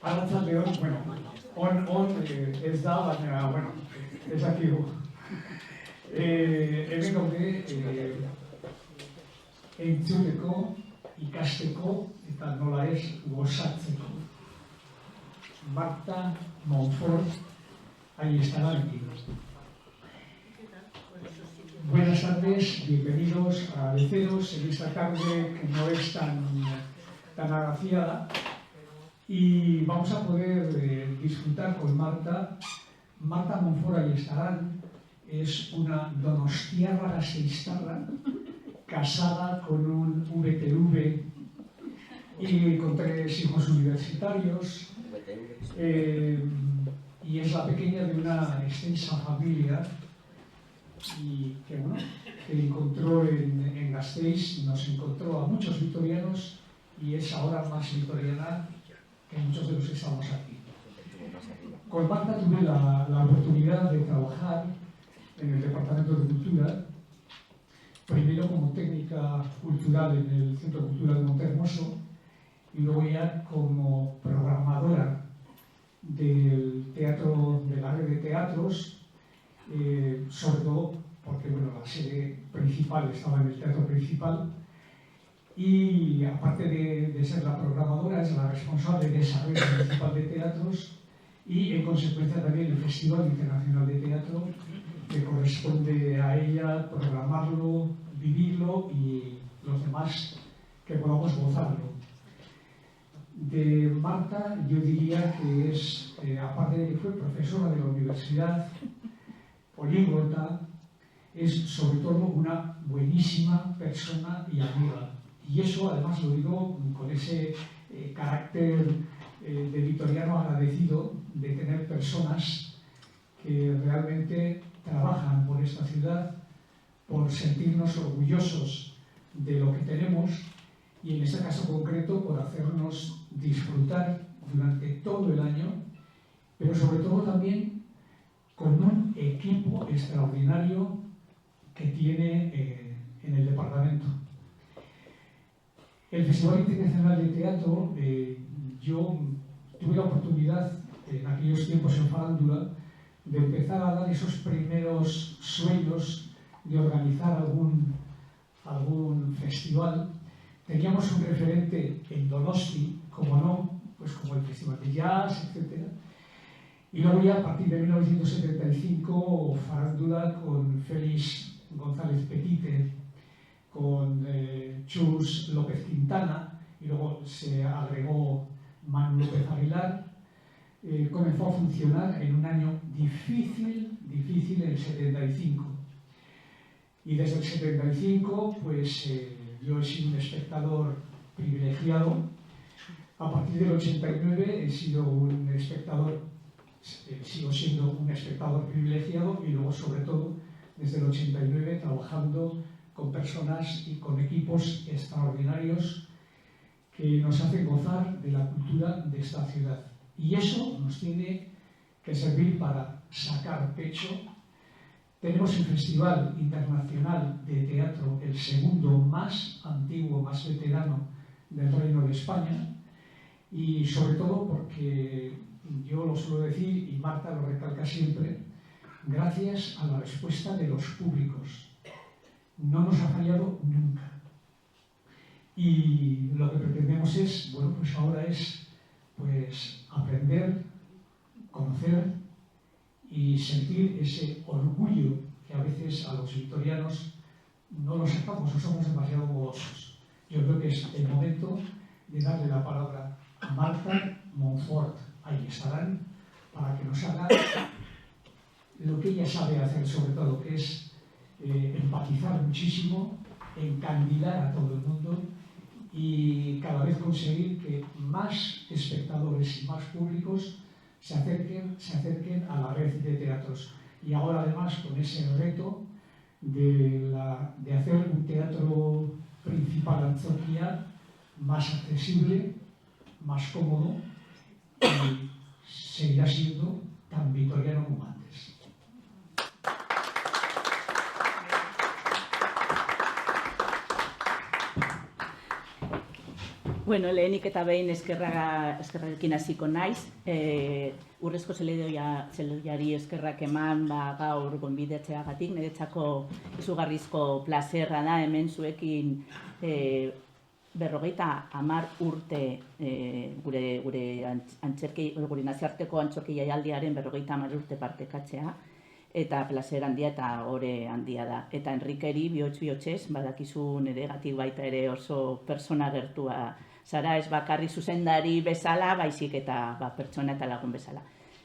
Arratsaldeon, bueno, ez da, baina, bueno, ezakigu. Hemen gaude entzuteko, ikasteko eta nola ez gozatzeko. Marta Monfort, ahí estará aquí. Buenas tardes, bienvenidos a Beceros en esta tarde que no es tan agraciada. Y vamos a poder disfrutar con Marta. Marta Monfort Ayestarán es una donostiarra gasteiztarra, casada con un VTV y con 3 hijos universitarios. Y es la pequeña de una extensa familia y que, bueno, que encontró en Gasteiz, nos encontró a muchos vitorianos y es ahora más vitoriana que muchos de los que estamos aquí. Con Marta tuve la oportunidad de trabajar en el Departamento de Cultura, primero como técnica cultural en el Centro Cultural de Montehermoso y luego ya como programadora del teatro, de la red de teatros, sobre todo porque bueno, la sede principal estaba en el teatro principal. Y aparte de ser la programadora, es la responsable de esa red municipal de teatros y en consecuencia también el Festival Internacional de Teatro, que corresponde a ella programarlo, vivirlo y los demás que podamos gozarlo. De Marta yo diría que es, aparte de que fue profesora de la universidad, políglota, es sobre todo una buenísima persona y amiga. Y eso además lo digo con ese carácter de vitoriano agradecido de tener personas que realmente trabajan por esta ciudad, por sentirnos orgullosos de lo que tenemos y en este caso concreto por hacernos disfrutar durante todo el año, pero sobre todo también con un equipo extraordinario que tiene en el departamento. El Festival Internacional de Teatro, yo tuve la oportunidad en aquellos tiempos en Farándula de empezar a dar esos primeros sueños de organizar algún festival. Teníamos un referente en Donosti, como no, pues como el Festival de Jazz, etc. Y luego ya a partir de 1975 Farándula con Félix González Petite, con Chus López Quintana y luego se agregó Manu López Aguilar, comenzó a funcionar en un año difícil, el 75. Y desde el 75 pues yo he sido un espectador privilegiado. A partir del 89 he sido un espectador, sigo siendo un espectador privilegiado y luego sobre todo desde el 89 trabajando con personas y con equipos extraordinarios que nos hacen gozar de la cultura de esta ciudad. Y eso nos tiene que servir para sacar pecho. Tenemos el Festival Internacional de Teatro, el segundo más antiguo, más veterano del Reino de España, y sobre todo porque yo lo suelo decir, y Marta lo recalca siempre, gracias a la respuesta de los públicos. No nos ha fallado nunca. Y lo que pretendemos es, bueno, pues ahora es pues aprender, conocer y sentir ese orgullo que a veces a los victorianos no lo sacamos o somos demasiado modosos. Yo creo que es el momento de darle la palabra a Marta Monfort Ayestarán para que nos haga lo que ella sabe hacer, sobre todo, que es empatizar muchísimo, encandilar a todo el mundo y cada vez conseguir que más espectadores y más públicos se acerquen a la red de teatros. Y ahora además con ese reto de hacer un teatro principal Antzokia más accesible, más cómodo y seguirá siendo tan vitoriano como antes. Bueno, lehenik eta behin eskerrarekin hasiko naiz. Urrezko zeloiari eskerrak eman gaur gonbidetzeagatik. Niretzako izugarrizko plazerra da hemen zuekin 50 urte gure nazioarteko antzerki jaialdiaren 50 urte partekatzea. Eta plazer handia eta ore handia da. Eta Enrikeri bihotz-bihotzez, badakizu niregatik baita ere oso persona gertua zara, ez bakarri zuzendari bezala, baizik eta pertsona eta lagun bezala.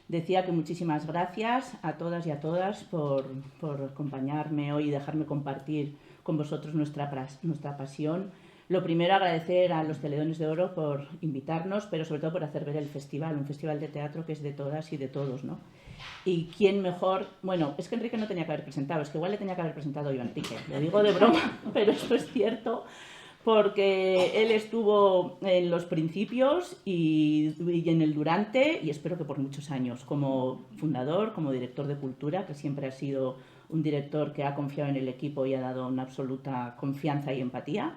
Decía que muchísimas gracias a todas y a todas por acompañarme hoy y dejarme compartir con vosotros nuestra pasión. Lo primero, agradecer a los Teledones de Oro por invitarnos, pero sobre todo por hacer ver el festival, un festival de teatro que es de todas y de todos, ¿no? Y quién mejor, bueno, es que Enrique no tenía que haber presentado, es que igual le tenía que haber presentado yo a Enrique, lo digo de broma, pero esto es cierto, porque él estuvo en los principios y en el durante, y espero que por muchos años, como fundador, como director de cultura, que siempre ha sido un director que ha confiado en el equipo y ha dado una absoluta confianza y empatía,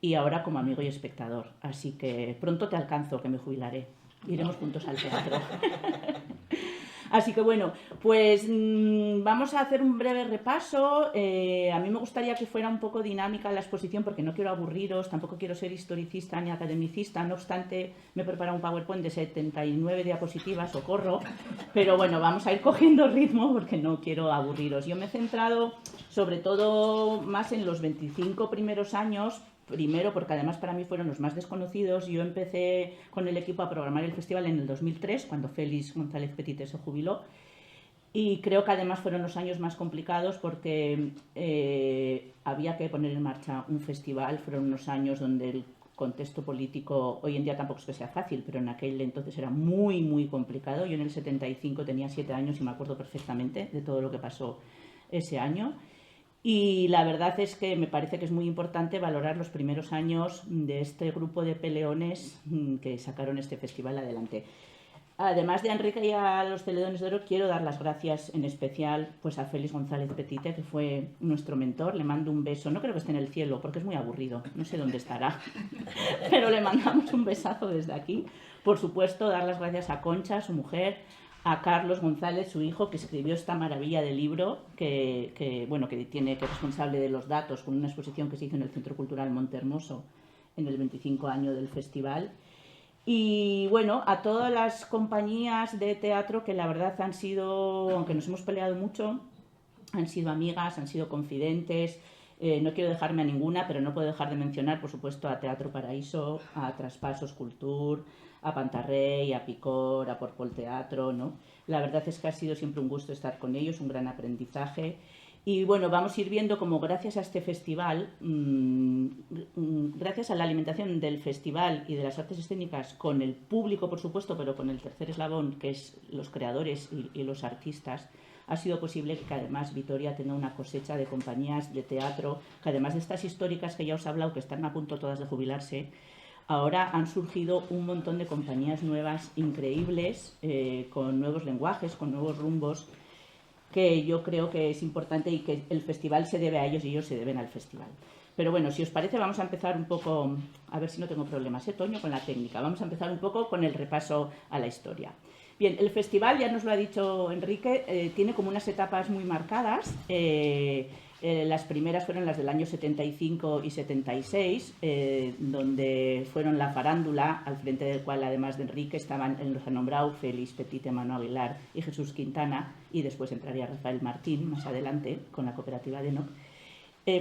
y ahora como amigo y espectador. Así que pronto te alcanzo, que me jubilaré. Iremos juntos al teatro. Así que bueno, pues vamos a hacer un breve repaso. A mí me gustaría que fuera un poco dinámica la exposición porque no quiero aburriros, tampoco quiero ser historicista ni academicista, no obstante me he preparado un PowerPoint de 79 diapositivas, socorro, pero bueno, vamos a ir cogiendo ritmo porque no quiero aburriros. Yo me he centrado sobre todo más en los 25 primeros años. Primero, porque además para mí fueron los más desconocidos. Yo empecé con el equipo a programar el festival en el 2003, cuando Félix González Petite se jubiló. Y creo que además fueron los años más complicados porque había que poner en marcha un festival. Fueron unos años donde el contexto político, hoy en día tampoco es que sea fácil, pero en aquel entonces era muy, muy complicado. Yo en el 75 tenía 7 años y me acuerdo perfectamente de todo lo que pasó ese año. Y la verdad es que me parece que es muy importante valorar los primeros años de este grupo de peleones que sacaron este festival adelante. Además de a Enrique y a los Teledones de Oro, quiero dar las gracias en especial pues, a Félix González Petite, que fue nuestro mentor. Le mando un beso, no creo que esté en el cielo, porque es muy aburrido, no sé dónde estará, pero le mandamos un besazo desde aquí. Por supuesto, dar las gracias a Concha, su mujer, a Carlos González, su hijo, que escribió esta maravilla de libro, que es responsable de los datos, con una exposición que se hizo en el Centro Cultural Montehermoso en el 25 año del festival. Y bueno, a todas las compañías de teatro que la verdad han sido, aunque nos hemos peleado mucho, han sido amigas, han sido confidentes. No quiero dejarme a ninguna, pero no puedo dejar de mencionar, por supuesto, a Teatro Paraíso, a Traspasos Cultur, a Pantarrey, a Picor, a Porpol Teatro, ¿no? La verdad es que ha sido siempre un gusto estar con ellos, un gran aprendizaje. Y bueno, vamos a ir viendo cómo gracias a este festival, gracias a la alimentación del festival y de las artes escénicas con el público, por supuesto, pero con el tercer eslabón, que es los creadores y los artistas, ha sido posible que además Vitoria tenga una cosecha de compañías de teatro, que además de estas históricas que ya os he hablado, que están a punto todas de jubilarse, ahora han surgido un montón de compañías nuevas, increíbles, con nuevos lenguajes, con nuevos rumbos, que yo creo que es importante y que el festival se debe a ellos y ellos se deben al festival. Pero bueno, si os parece, vamos a empezar un poco, a ver si no tengo problemas, Toño, con la técnica. Vamos a empezar un poco con el repaso a la historia. Bien, el festival, ya nos lo ha dicho Enrique, tiene como unas etapas muy marcadas. Las primeras fueron las del año 75 y 76, donde fueron la farándula, al frente del cual, además de Enrique, estaban el renombrado Félix Petite, Manu Aguilar y Jesús Quintana, y después entraría Rafael Martín más adelante con la cooperativa de Enoch.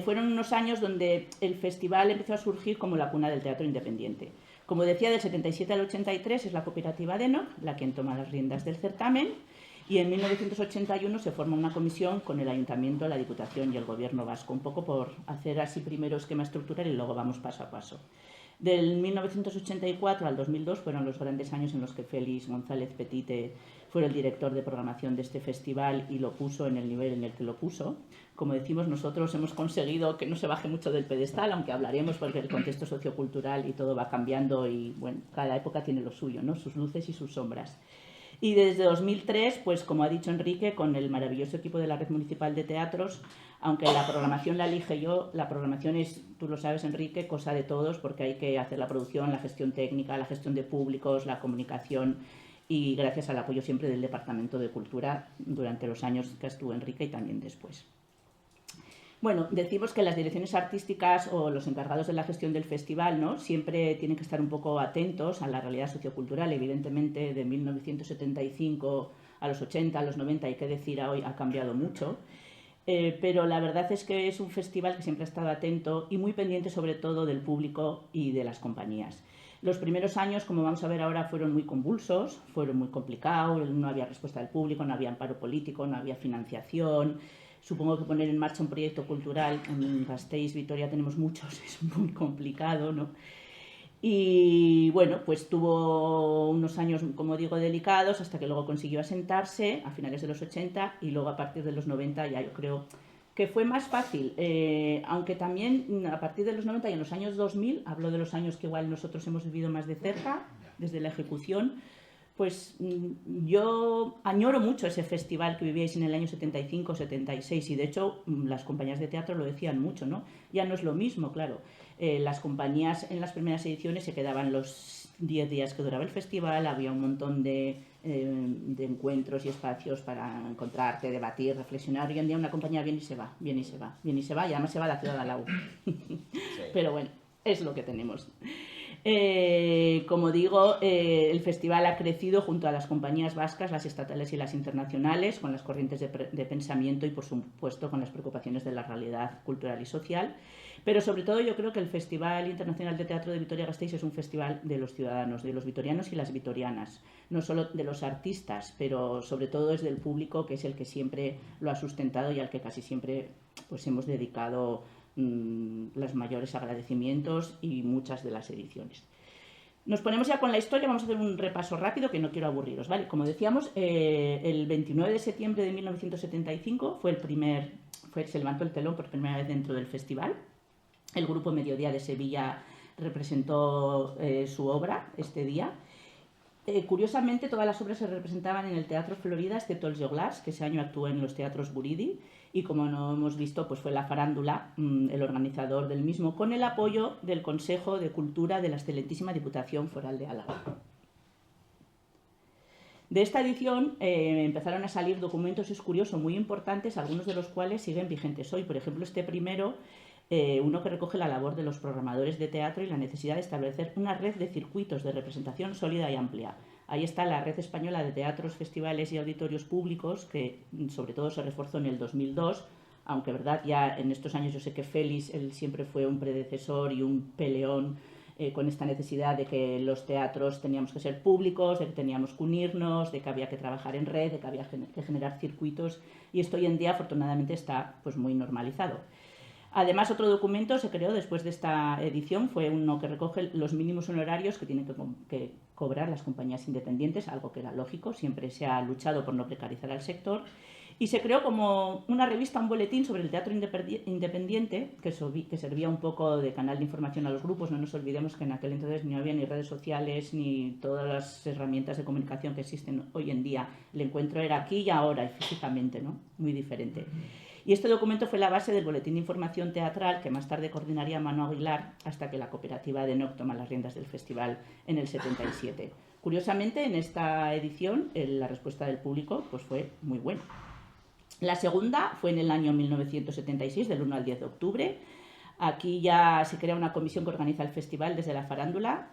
Fueron unos años donde el festival empezó a surgir como la cuna del teatro independiente. Como decía, del 77 al 83 es la cooperativa de Enoch la quien toma las riendas del certamen, y en 1981 se forma una comisión con el Ayuntamiento, la Diputación y el Gobierno vasco, un poco por hacer así primero esquema estructural y luego vamos paso a paso. Del 1984 al 2002 fueron los grandes años en los que Félix González Petite fue el director de programación de este festival y lo puso en el nivel en el que lo puso. Como decimos, nosotros hemos conseguido que no se baje mucho del pedestal, aunque hablaremos porque el contexto sociocultural y todo va cambiando y bueno, cada época tiene lo suyo, ¿no? Sus luces y sus sombras. Y desde 2003, pues como ha dicho Enrique, con el maravilloso equipo de la Red Municipal de Teatros, aunque la programación la elige yo, la programación es, tú lo sabes Enrique, cosa de todos, porque hay que hacer la producción, la gestión técnica, la gestión de públicos, la comunicación, y gracias al apoyo siempre del Departamento de Cultura durante los años que estuvo Enrique y también después. Bueno, decimos que las direcciones artísticas o los encargados de la gestión del festival, ¿no?, siempre tienen que estar un poco atentos a la realidad sociocultural. Evidentemente, de 1975 a los 80, a los 90, hay que decir, a hoy ha cambiado mucho. Pero la verdad es que es un festival que siempre ha estado atento y muy pendiente sobre todo del público y de las compañías. Los primeros años, como vamos a ver ahora, fueron muy convulsos, fueron muy complicados, no había respuesta del público, no había amparo político, no había financiación. Supongo que poner en marcha un proyecto cultural, en Gasteiz, Vitoria tenemos muchos, es muy complicado, ¿no? Y bueno, pues tuvo unos años, como digo, delicados, hasta que luego consiguió asentarse a finales de los 80 y luego a partir de los 90 ya yo creo que fue más fácil, aunque también a partir de los 90 y en los años 2000, hablo de los años que igual nosotros hemos vivido más de cerca, desde la ejecución, pues yo añoro mucho ese festival que vivíais en el año 75, 76 y de hecho las compañías de teatro lo decían mucho, ¿no? Ya no es lo mismo, claro. Las compañías en las primeras ediciones se quedaban los 10 días que duraba el festival, había un montón de encuentros y espacios para encontrarte, debatir, reflexionar. Hoy en día una compañía viene y se va, viene y se va, viene y se va y además se va a la ciudad de al lado. Sí. Pero bueno, es lo que tenemos. Como digo, el festival ha crecido junto a las compañías vascas, las estatales y las internacionales, con las corrientes de pensamiento y, por supuesto, con las preocupaciones de la realidad cultural y social. Pero, sobre todo, yo creo que el Festival Internacional de Teatro de Vitoria-Gasteiz es un festival de los ciudadanos, de los vitorianos y las vitorianas. No solo de los artistas, pero, sobre todo, es del público, que es el que siempre lo ha sustentado y al que casi siempre pues, hemos dedicado los mayores agradecimientos y muchas de las ediciones. Nos ponemos ya con la historia, vamos a hacer un repaso rápido que no quiero aburriros, ¿vale? Como decíamos, el 29 de septiembre de 1975 se levantó el telón por primera vez dentro del festival. El Grupo Mediodía de Sevilla representó su obra este día. Curiosamente, todas las obras se representaban en el Teatro Florida, excepto el Joglars, que ese año actuó en los teatros Guridi, y como no hemos visto, pues fue la farándula el organizador del mismo, con el apoyo del Consejo de Cultura de la excelentísima Diputación Foral de Álava. De esta edición empezaron a salir documentos, es curioso, muy importantes, algunos de los cuales siguen vigentes hoy. Por ejemplo, este primero, uno que recoge la labor de los programadores de teatro y la necesidad de establecer una red de circuitos de representación sólida y amplia. Ahí está la Red Española de Teatros, Festivales y Auditorios Públicos, que sobre todo se reforzó en el 2002, aunque verdad ya en estos años yo sé que Félix él siempre fue un predecesor y un peleón con esta necesidad de que los teatros teníamos que ser públicos, de que teníamos que unirnos, de que había que trabajar en red, de que había que generar circuitos, y esto hoy en día afortunadamente está pues muy normalizado. Además, otro documento se creó después de esta edición, fue uno que recoge los mínimos honorarios que tienen que cobrar las compañías independientes, algo que era lógico, siempre se ha luchado por no precarizar al sector, y se creó como una revista, un boletín sobre el teatro independiente, que servía un poco de canal de información a los grupos. No nos olvidemos que en aquel entonces no había ni redes sociales ni todas las herramientas de comunicación que existen hoy en día. El encuentro era aquí y ahora, y físicamente, ¿no? Muy diferente. Y este documento fue la base del boletín de información teatral que más tarde coordinaría Manu Aguilar hasta que la cooperativa de NOC toma las riendas del festival en el 77. Curiosamente, en esta edición la respuesta del público pues, fue muy buena. La segunda fue en el año 1976, del 1 al 10 de octubre. Aquí ya se crea una comisión que organiza el festival desde la farándula.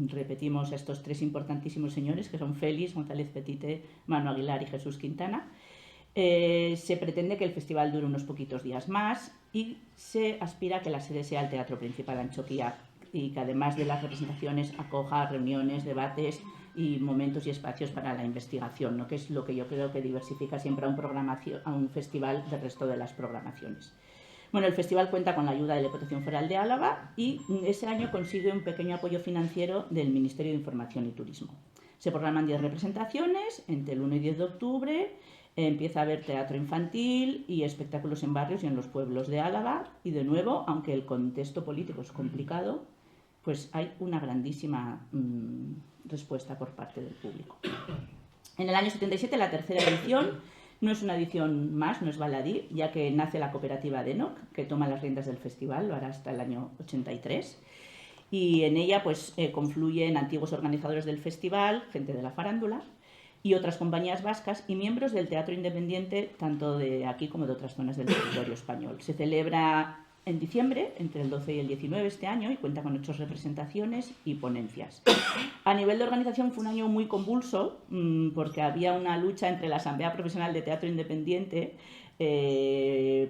Repetimos a estos tres importantísimos señores, que son Félix González Petite, Manu Aguilar y Jesús Quintana. Se pretende que el festival dure unos poquitos días más y se aspira a que la sede sea el Teatro Principal Antxokia y que además de las representaciones acoja reuniones, debates y momentos y espacios para la investigación, ¿no? Que es lo que yo creo que diversifica siempre a un festival del resto de las programaciones. Bueno, el festival cuenta con la ayuda de la Diputación Foral de Álava y ese año consigue un pequeño apoyo financiero del Ministerio de Información y Turismo. Se programan 10 representaciones entre el 1 y 10 de octubre. Empieza a haber teatro infantil y espectáculos en barrios y en los pueblos de Álava. Y de nuevo, aunque el contexto político es complicado, pues hay una grandísima respuesta por parte del público. En el año 77, la tercera edición, no es una edición más, no es baladí, ya que nace la cooperativa DENOC, que toma las riendas del festival, lo hará hasta el año 83. Y en ella pues confluyen antiguos organizadores del festival, gente de la farándula y otras compañías vascas y miembros del teatro independiente, tanto de aquí como de otras zonas del territorio español. Se celebra en diciembre, entre el 12 y el 19 este año, y cuenta con 8 representaciones y ponencias. A nivel de organización fue un año muy convulso, porque había una lucha entre la Asamblea Profesional de Teatro Independiente,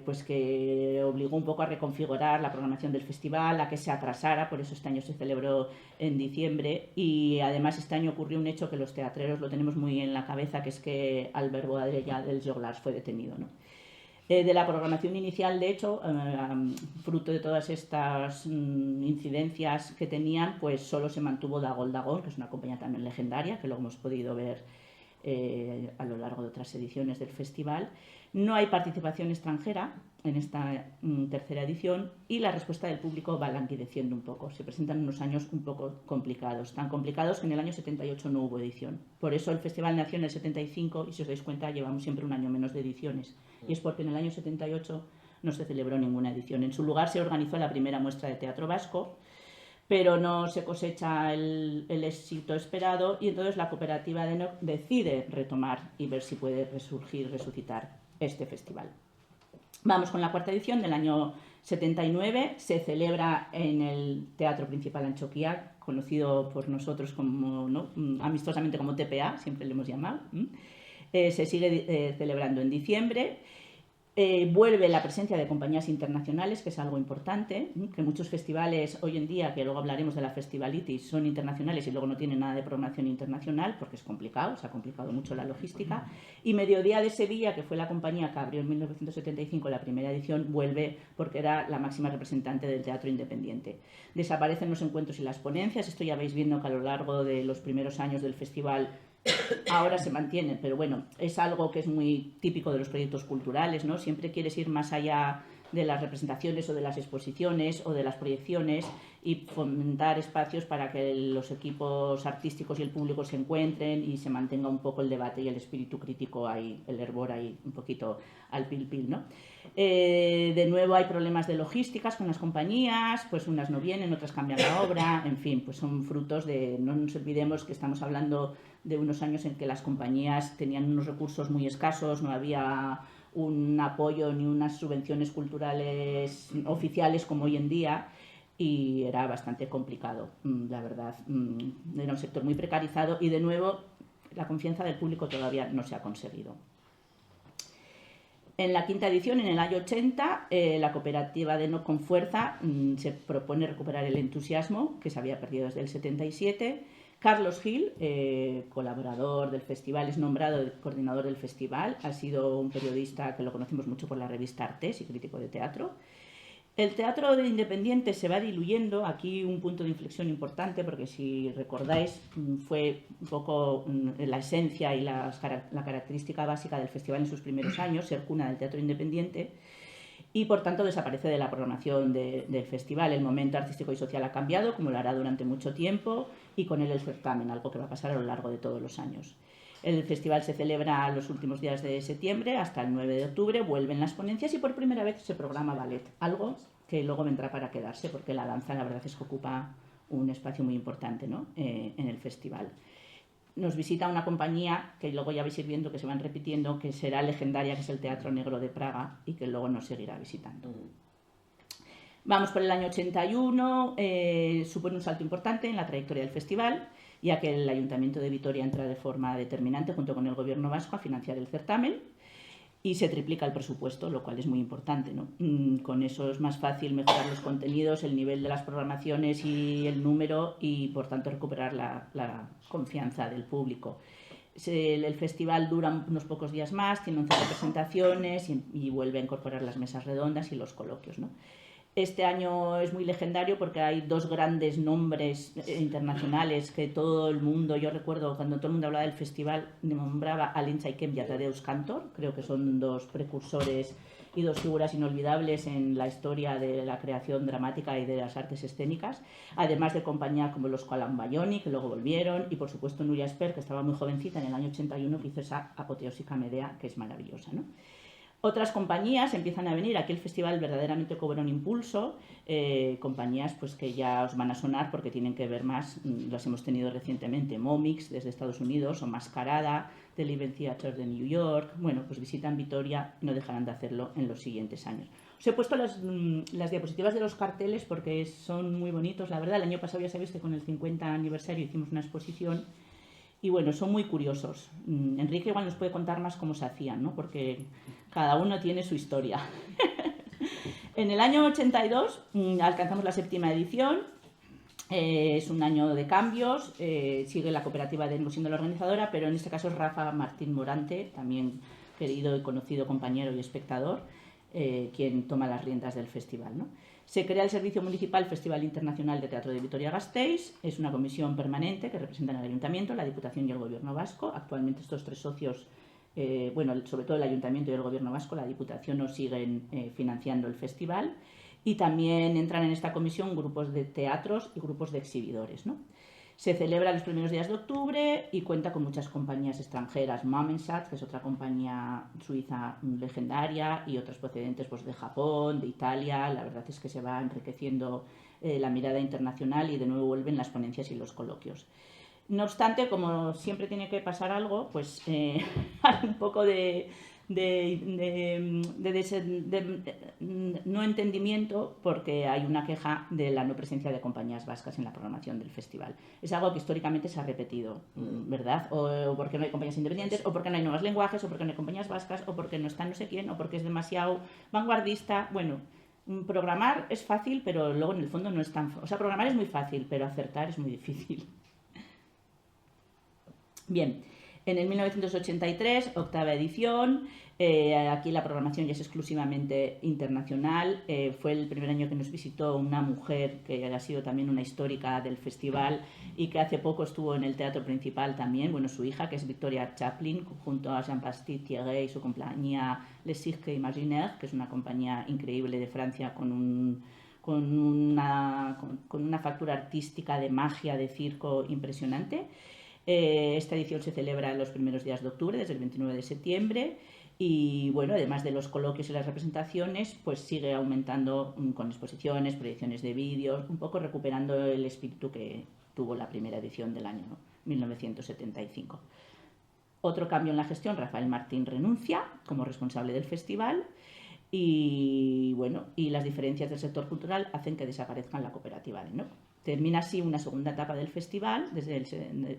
pues que obligó un poco a reconfigurar la programación del festival, a que se atrasara, por eso este año se celebró en diciembre, y además este año ocurrió un hecho que los teatreros lo tenemos muy en la cabeza, que es que Albert Boadella dels Joglars fue detenido, ¿no? De la programación inicial, de hecho, fruto de todas estas incidencias que tenían, pues solo se mantuvo Dagol Dagón, que es una compañía también legendaria, que lo hemos podido ver a lo largo de otras ediciones del festival. No hay participación extranjera en esta tercera edición y la respuesta del público va languideciendo un poco. Se presentan unos años un poco complicados, tan complicados que en el año 78 no hubo edición. Por eso el festival nació en el 75 y si os dais cuenta llevamos siempre un año menos de ediciones. Y es porque en el año 78 no se celebró ninguna edición. En su lugar se organizó la primera muestra de teatro vasco, pero no se cosecha el éxito esperado y entonces la cooperativa DENOC decide retomar y ver si puede resucitar este festival. Vamos con la cuarta edición del año 79, se celebra en el Teatro Principal Antxokia, conocido por nosotros como, ¿no?, amistosamente como TPA, siempre le hemos llamado. Se sigue celebrando en diciembre. Vuelve la presencia de compañías internacionales, que es algo importante, que muchos festivales hoy en día, que luego hablaremos de la Festivalitis, son internacionales y luego no tienen nada de programación internacional porque es complicado, se ha complicado mucho la logística. Y Mediodía de Sevilla, que fue la compañía que abrió en 1975 la primera edición, vuelve porque era la máxima representante del teatro independiente. Desaparecen los encuentros y las ponencias, esto ya vais viendo que a lo largo de los primeros años del festival ahora se mantienen, pero bueno, es algo que es muy típico de los proyectos culturales, ¿no? Siempre quieres ir más allá de las representaciones o de las exposiciones o de las proyecciones y fomentar espacios para que los equipos artísticos y el público se encuentren y se mantenga un poco el debate y el espíritu crítico ahí, el hervor ahí un poquito al pil, ¿no? De nuevo hay problemas de logísticas con las compañías, pues unas no vienen, otras cambian la obra, en fin, pues son frutos de, no nos olvidemos que estamos hablando de unos años en que las compañías tenían unos recursos muy escasos, no había un apoyo ni unas subvenciones culturales oficiales como hoy en día y era bastante complicado, la verdad. Era un sector muy precarizado y de nuevo la confianza del público todavía no se ha conseguido. En la quinta edición, en el año 80, la cooperativa DENOC con fuerza se propone recuperar el entusiasmo que se había perdido desde el 77. Carlos Gil, colaborador del festival, es nombrado coordinador del festival. Ha sido un periodista que lo conocemos mucho por la revista Artés y crítico de teatro. El teatro de independiente se va diluyendo. Aquí un punto de inflexión importante, porque si recordáis, fue un poco la esencia y la característica básica del festival en sus primeros años, ser cuna del teatro independiente. Y por tanto desaparece de la programación del festival. El momento artístico y social ha cambiado, como lo hará durante mucho tiempo, y con él el certamen, algo que va a pasar a lo largo de todos los años. El festival se celebra los últimos días de septiembre hasta el 9 de octubre, vuelven las ponencias y por primera vez se programa ballet, algo que luego vendrá para quedarse porque la danza la verdad es que ocupa un espacio muy importante, ¿no?, en el festival. Nos visita una compañía que luego ya vais a ir viendo que se van repitiendo, que será legendaria, que es el Teatro Negro de Praga y que luego nos seguirá visitando. Vamos por el año 81, supone un salto importante en la trayectoria del festival, ya que el Ayuntamiento de Vitoria entra de forma determinante junto con el Gobierno vasco a financiar el certamen y se triplica el presupuesto, lo cual es muy importante, ¿no? Con eso es más fácil mejorar los contenidos, el nivel de las programaciones y el número y por tanto recuperar la confianza del público. El festival dura unos pocos días más, tiene 11 representaciones y vuelve a incorporar las mesas redondas y los coloquios, ¿no? Este año es muy legendario porque hay dos grandes nombres internacionales que todo el mundo, yo recuerdo cuando todo el mundo hablaba del festival, nombraba a Aline Chaiken y a Tadeusz Kantor, creo que son dos precursores y dos figuras inolvidables en la historia de la creación dramática y de las artes escénicas, además de compañías como los Columbine, que luego volvieron, y por supuesto Nuria Esper, que estaba muy jovencita en el año 81, que hizo esa apoteósica Medea, que es maravillosa, ¿no? Otras compañías empiezan a venir, aquí el festival verdaderamente cobra un impulso, compañías pues que ya os van a sonar porque tienen que ver más, las hemos tenido recientemente, Momix desde Estados Unidos o Mascarada del Living Theatre de New York, bueno, pues visitan Vitoria y no dejarán de hacerlo en los siguientes años. Os he puesto las diapositivas de los carteles porque son muy bonitos, la verdad, el año pasado ya sabéis que con el 50 aniversario hicimos una exposición. Y bueno, son muy curiosos. Enrique igual nos puede contar más cómo se hacían, ¿no? Porque cada uno tiene su historia. En el año 82 alcanzamos la 7ª edición. Es un año de cambios. Sigue la cooperativa de Enmo siendo la organizadora, pero en este caso es Rafa Martín Morante, también querido y conocido compañero y espectador, quien toma las riendas del festival, ¿no? Se crea el Servicio Municipal Festival Internacional de Teatro de Vitoria-Gasteiz. Es una comisión permanente que representa al Ayuntamiento, la Diputación y el Gobierno vasco. Actualmente estos tres socios, bueno, sobre todo el Ayuntamiento y el Gobierno vasco, la Diputación nos siguen financiando el festival. Y también entran en esta comisión grupos de teatros y grupos de exhibidores, ¿no? Se celebra los primeros días de octubre y cuenta con muchas compañías extranjeras. Mamensat, que es otra compañía suiza legendaria, y otros procedentes pues, de Japón, de Italia. La verdad es que se va enriqueciendo la mirada internacional y de nuevo vuelven las ponencias y los coloquios. No obstante, como siempre tiene que pasar algo, pues hay un poco de no entendimiento porque hay una queja de la no presencia de compañías vascas en la programación del festival. Es algo que históricamente se ha repetido, ¿verdad? O porque no hay compañías independientes, o porque no hay nuevos lenguajes, o porque no hay compañías vascas, o porque no está no sé quién, o porque es demasiado vanguardista. Bueno, programar es fácil, pero luego en el fondo no es tan fácil. O sea, programar es muy fácil, pero acertar es muy difícil. Bien. En el 1983, 8ª edición, aquí la programación ya es exclusivamente internacional. Fue el primer año que nos visitó una mujer que ha sido también una histórica del festival y que hace poco estuvo en el teatro principal también, bueno, su hija, que es Victoria Chaplin, junto a Jean-Baptiste Thierry y su compañía Les Cirques Imaginaires, que es una compañía increíble de Francia con una factura artística de magia, de circo impresionante. Esta edición se celebra en los primeros días de octubre, desde el 29 de septiembre, y bueno, además de los coloquios y las representaciones, pues sigue aumentando con exposiciones, proyecciones de vídeos, un poco recuperando el espíritu que tuvo la primera edición del año 1975. Otro cambio en la gestión, Rafael Martín renuncia como responsable del festival y bueno, y las diferencias del sector cultural hacen que desaparezca la cooperativa de Enmo. Termina así una segunda etapa del festival,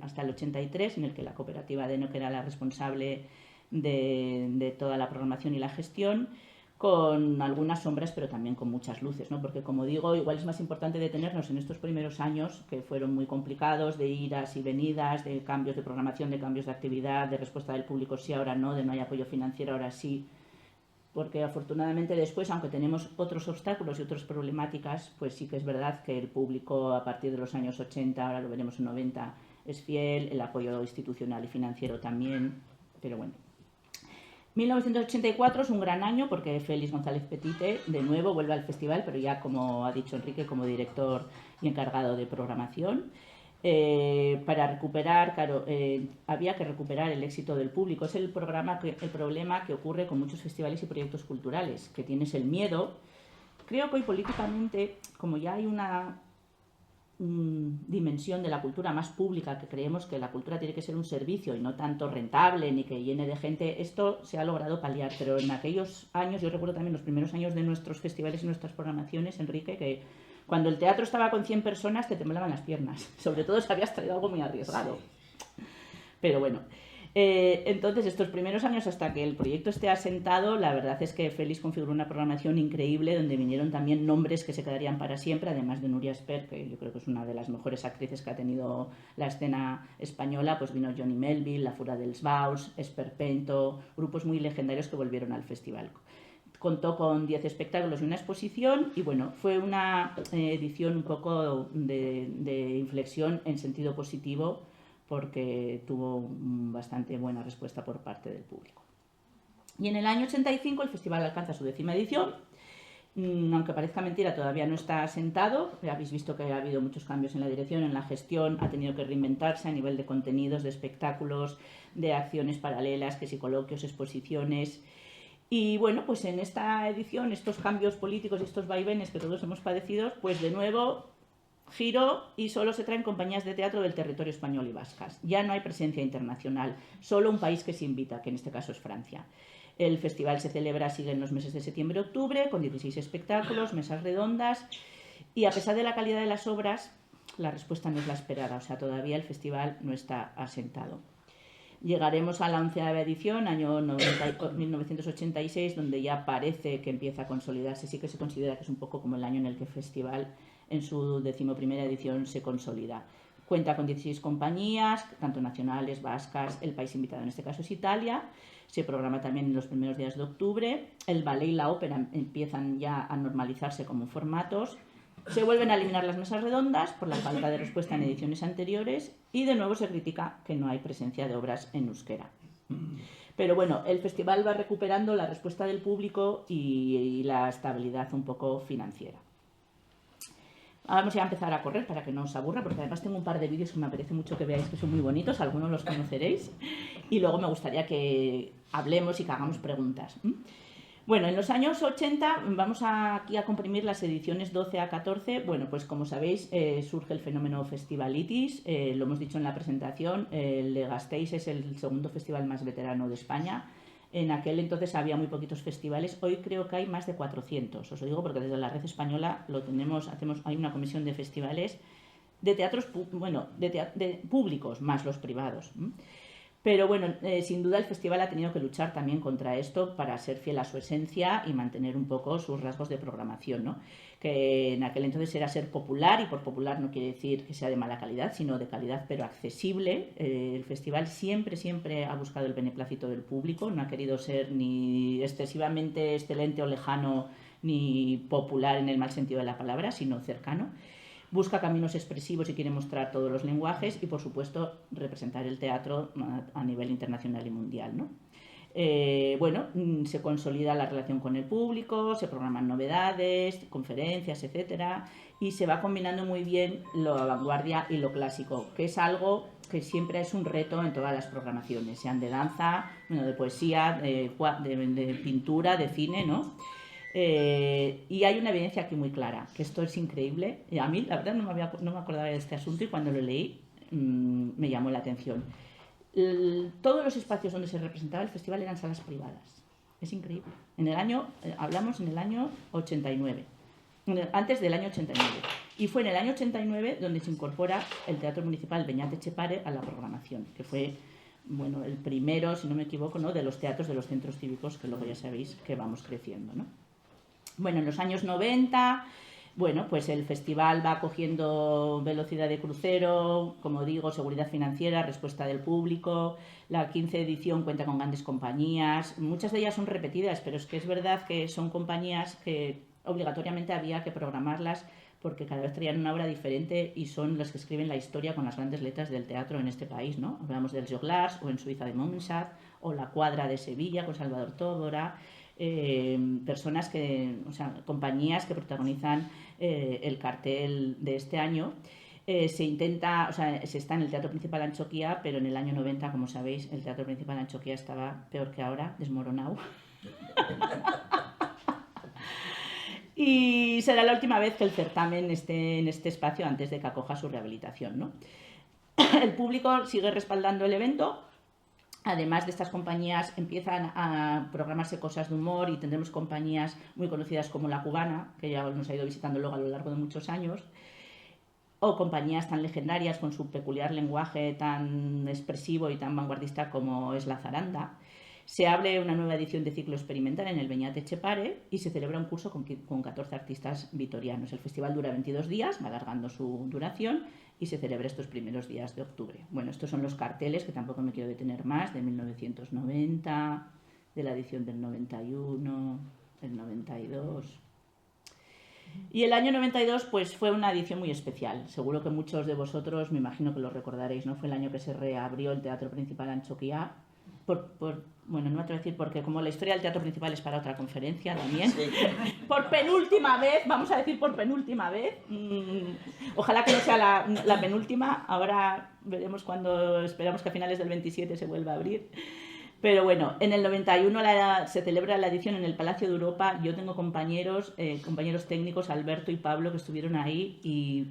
hasta el 83, en el que la cooperativa de Enmo era la responsable de toda la programación y la gestión, con algunas sombras, pero también con muchas luces, ¿no? Porque, como digo, igual es más importante detenernos en estos primeros años, que fueron muy complicados, de idas y venidas, de cambios de programación, de cambios de actividad, de respuesta del público sí, ahora no, de no hay apoyo financiero, ahora sí. Porque afortunadamente después, aunque tenemos otros obstáculos y otras problemáticas, pues sí que es verdad que el público a partir de los años 80, ahora lo veremos en 90, es fiel, el apoyo institucional y financiero también, pero bueno. 1984 es un gran año porque Félix González Petite de nuevo vuelve al festival, pero ya, como ha dicho Enrique, como director y encargado de programación. Para recuperar, claro, había que recuperar el éxito del público. Es el problema que ocurre con muchos festivales y proyectos culturales, que tienes el miedo. Creo que hoy políticamente, como ya hay una dimensión de la cultura más pública, que creemos que la cultura tiene que ser un servicio y no tanto rentable ni que llene de gente, esto se ha logrado paliar, pero en aquellos años, yo recuerdo también los primeros años de nuestros festivales y nuestras programaciones, Enrique, que cuando el teatro estaba con 100 personas te temblaban las piernas, sobre todo si habías traído algo muy arriesgado. Pero bueno, entonces estos primeros años, hasta que el proyecto esté asentado, la verdad es que Félix configuró una programación increíble donde vinieron también nombres que se quedarían para siempre, además de Nuria Esper, que yo creo que es una de las mejores actrices que ha tenido la escena española. Pues vino Johnny Melville, La Fura dels Baus, Esperpento, grupos muy legendarios que volvieron al festival. Contó con 10 espectáculos y una exposición y bueno, fue una edición un poco de inflexión en sentido positivo porque tuvo bastante buena respuesta por parte del público. Y en el año 85 el festival alcanza su 10ª edición. Aunque parezca mentira, todavía no está asentado. Ya habéis visto que ha habido muchos cambios en la dirección, en la gestión, ha tenido que reinventarse a nivel de contenidos, de espectáculos, de acciones paralelas, que si coloquios, exposiciones. Y bueno, pues en esta edición, estos cambios políticos y estos vaivenes que todos hemos padecido, pues de nuevo giro y solo se traen compañías de teatro del territorio español y vascas. Ya no hay presencia internacional, solo un país que se invita, que en este caso es Francia. El festival se celebra, sigue en los meses de septiembre y octubre, con 16 espectáculos, mesas redondas, y a pesar de la calidad de las obras, la respuesta no es la esperada, o sea, todavía el festival no está asentado. Llegaremos a la 11ª edición, año 1986, donde ya parece que empieza a consolidarse. Sí que se considera que es un poco como el año en el que el festival, en su 11ª edición, se consolida. Cuenta con 16 compañías, tanto nacionales, vascas, el país invitado en este caso es Italia. Se programa también en los primeros días de octubre. El ballet y la ópera empiezan ya a normalizarse como formatos. Se vuelven a eliminar las mesas redondas por la falta de respuesta en ediciones anteriores y de nuevo se critica que no hay presencia de obras en euskera. Pero bueno, el festival va recuperando la respuesta del público y la estabilidad un poco financiera. Vamos ya a empezar a correr para que no os aburra, porque además tengo un par de vídeos que me apetece mucho que veáis, que son muy bonitos, algunos los conoceréis, y luego me gustaría que hablemos y que hagamos preguntas. Bueno, en los años 80 vamos aquí a comprimir las ediciones 12 a 14. Bueno, pues como sabéis, surge el fenómeno Festivalitis, lo hemos dicho en la presentación, el de Gasteiz es el segundo festival más veterano de España. En aquel entonces había muy poquitos festivales, hoy creo que hay más de 400. Os lo digo porque desde la red española lo tenemos, hay una comisión de festivales de teatros, de públicos más los privados. Pero bueno, sin duda el festival ha tenido que luchar también contra esto para ser fiel a su esencia y mantener un poco sus rasgos de programación, ¿no? Que en aquel entonces era ser popular, y por popular no quiere decir que sea de mala calidad, sino de calidad pero accesible. El festival siempre ha buscado el beneplácito del público, no ha querido ser ni excesivamente excelente o lejano, ni popular en el mal sentido de la palabra, sino cercano. Busca caminos expresivos y quiere mostrar todos los lenguajes y, por supuesto, representar el teatro a nivel internacional y mundial, ¿no? Bueno, se consolida la relación con el público, se programan novedades, conferencias, etcétera, y se va combinando muy bien lo vanguardia y lo clásico, que es algo que siempre es un reto en todas las programaciones, sean de danza, de poesía, de pintura, de cine, ¿no? Y hay una evidencia aquí muy clara, que esto es increíble. A mí, la verdad, no me acordaba de este asunto y cuando lo leí me llamó la atención. Todos los espacios donde se representaba el festival eran salas privadas. Es increíble. Hablamos en el año 89, antes del año 89. Y fue en el año 89 donde se incorpora el Teatro Municipal Beñat Etxepare a la programación, que fue, bueno, el primero, si no me equivoco, ¿no?, de los teatros de los centros cívicos, que luego ya sabéis que vamos creciendo, ¿no? Bueno, en los años 90, bueno, pues el festival va cogiendo velocidad de crucero, como digo, seguridad financiera, respuesta del público. La 15ª edición cuenta con grandes compañías, muchas de ellas son repetidas, pero es que es verdad que son compañías que obligatoriamente había que programarlas porque cada vez traían una obra diferente y son las que escriben la historia con las grandes letras del teatro en este país, ¿no? Hablamos del Joglars o en Suiza de Monsat o La Cuadra de Sevilla con Salvador Tódora. Personas compañías que protagonizan el cartel de este año. Se está en el Teatro Principal Antxokia, pero en el año 90, como sabéis, el Teatro Principal Antxokia estaba peor que ahora, desmoronado. Y será la última vez que el certamen esté en este espacio antes de que acoja su rehabilitación, ¿no? El público sigue respaldando el evento. Además de estas compañías empiezan a programarse cosas de humor y tendremos compañías muy conocidas como La Cubana, que ya nos ha ido visitando luego a lo largo de muchos años, o compañías tan legendarias con su peculiar lenguaje tan expresivo y tan vanguardista como es La Zaranda. Se abre una nueva edición de ciclo experimental en el Beñat Etxepare y se celebra un curso con 14 artistas vitorianos. El festival dura 22 días, va alargando su duración y se celebra estos primeros días de octubre. Bueno, estos son los carteles, que tampoco me quiero detener más, de 1990, de la edición del 91, del 92. Y el año 92 pues fue una edición muy especial. Seguro que muchos de vosotros, me imagino que lo recordaréis, ¿no? Fue el año que se reabrió el Teatro Principal Antxokia bueno, no me atrevo a decir porque como la historia del teatro principal es para otra conferencia también, sí. Por penúltima vez, vamos a decir por penúltima vez, ojalá que no sea la penúltima, ahora veremos cuando, esperamos que a finales del 27 se vuelva a abrir. Pero bueno, en el 91 se celebra la edición en el Palacio de Europa. Yo tengo compañeros técnicos, Alberto y Pablo, que estuvieron ahí y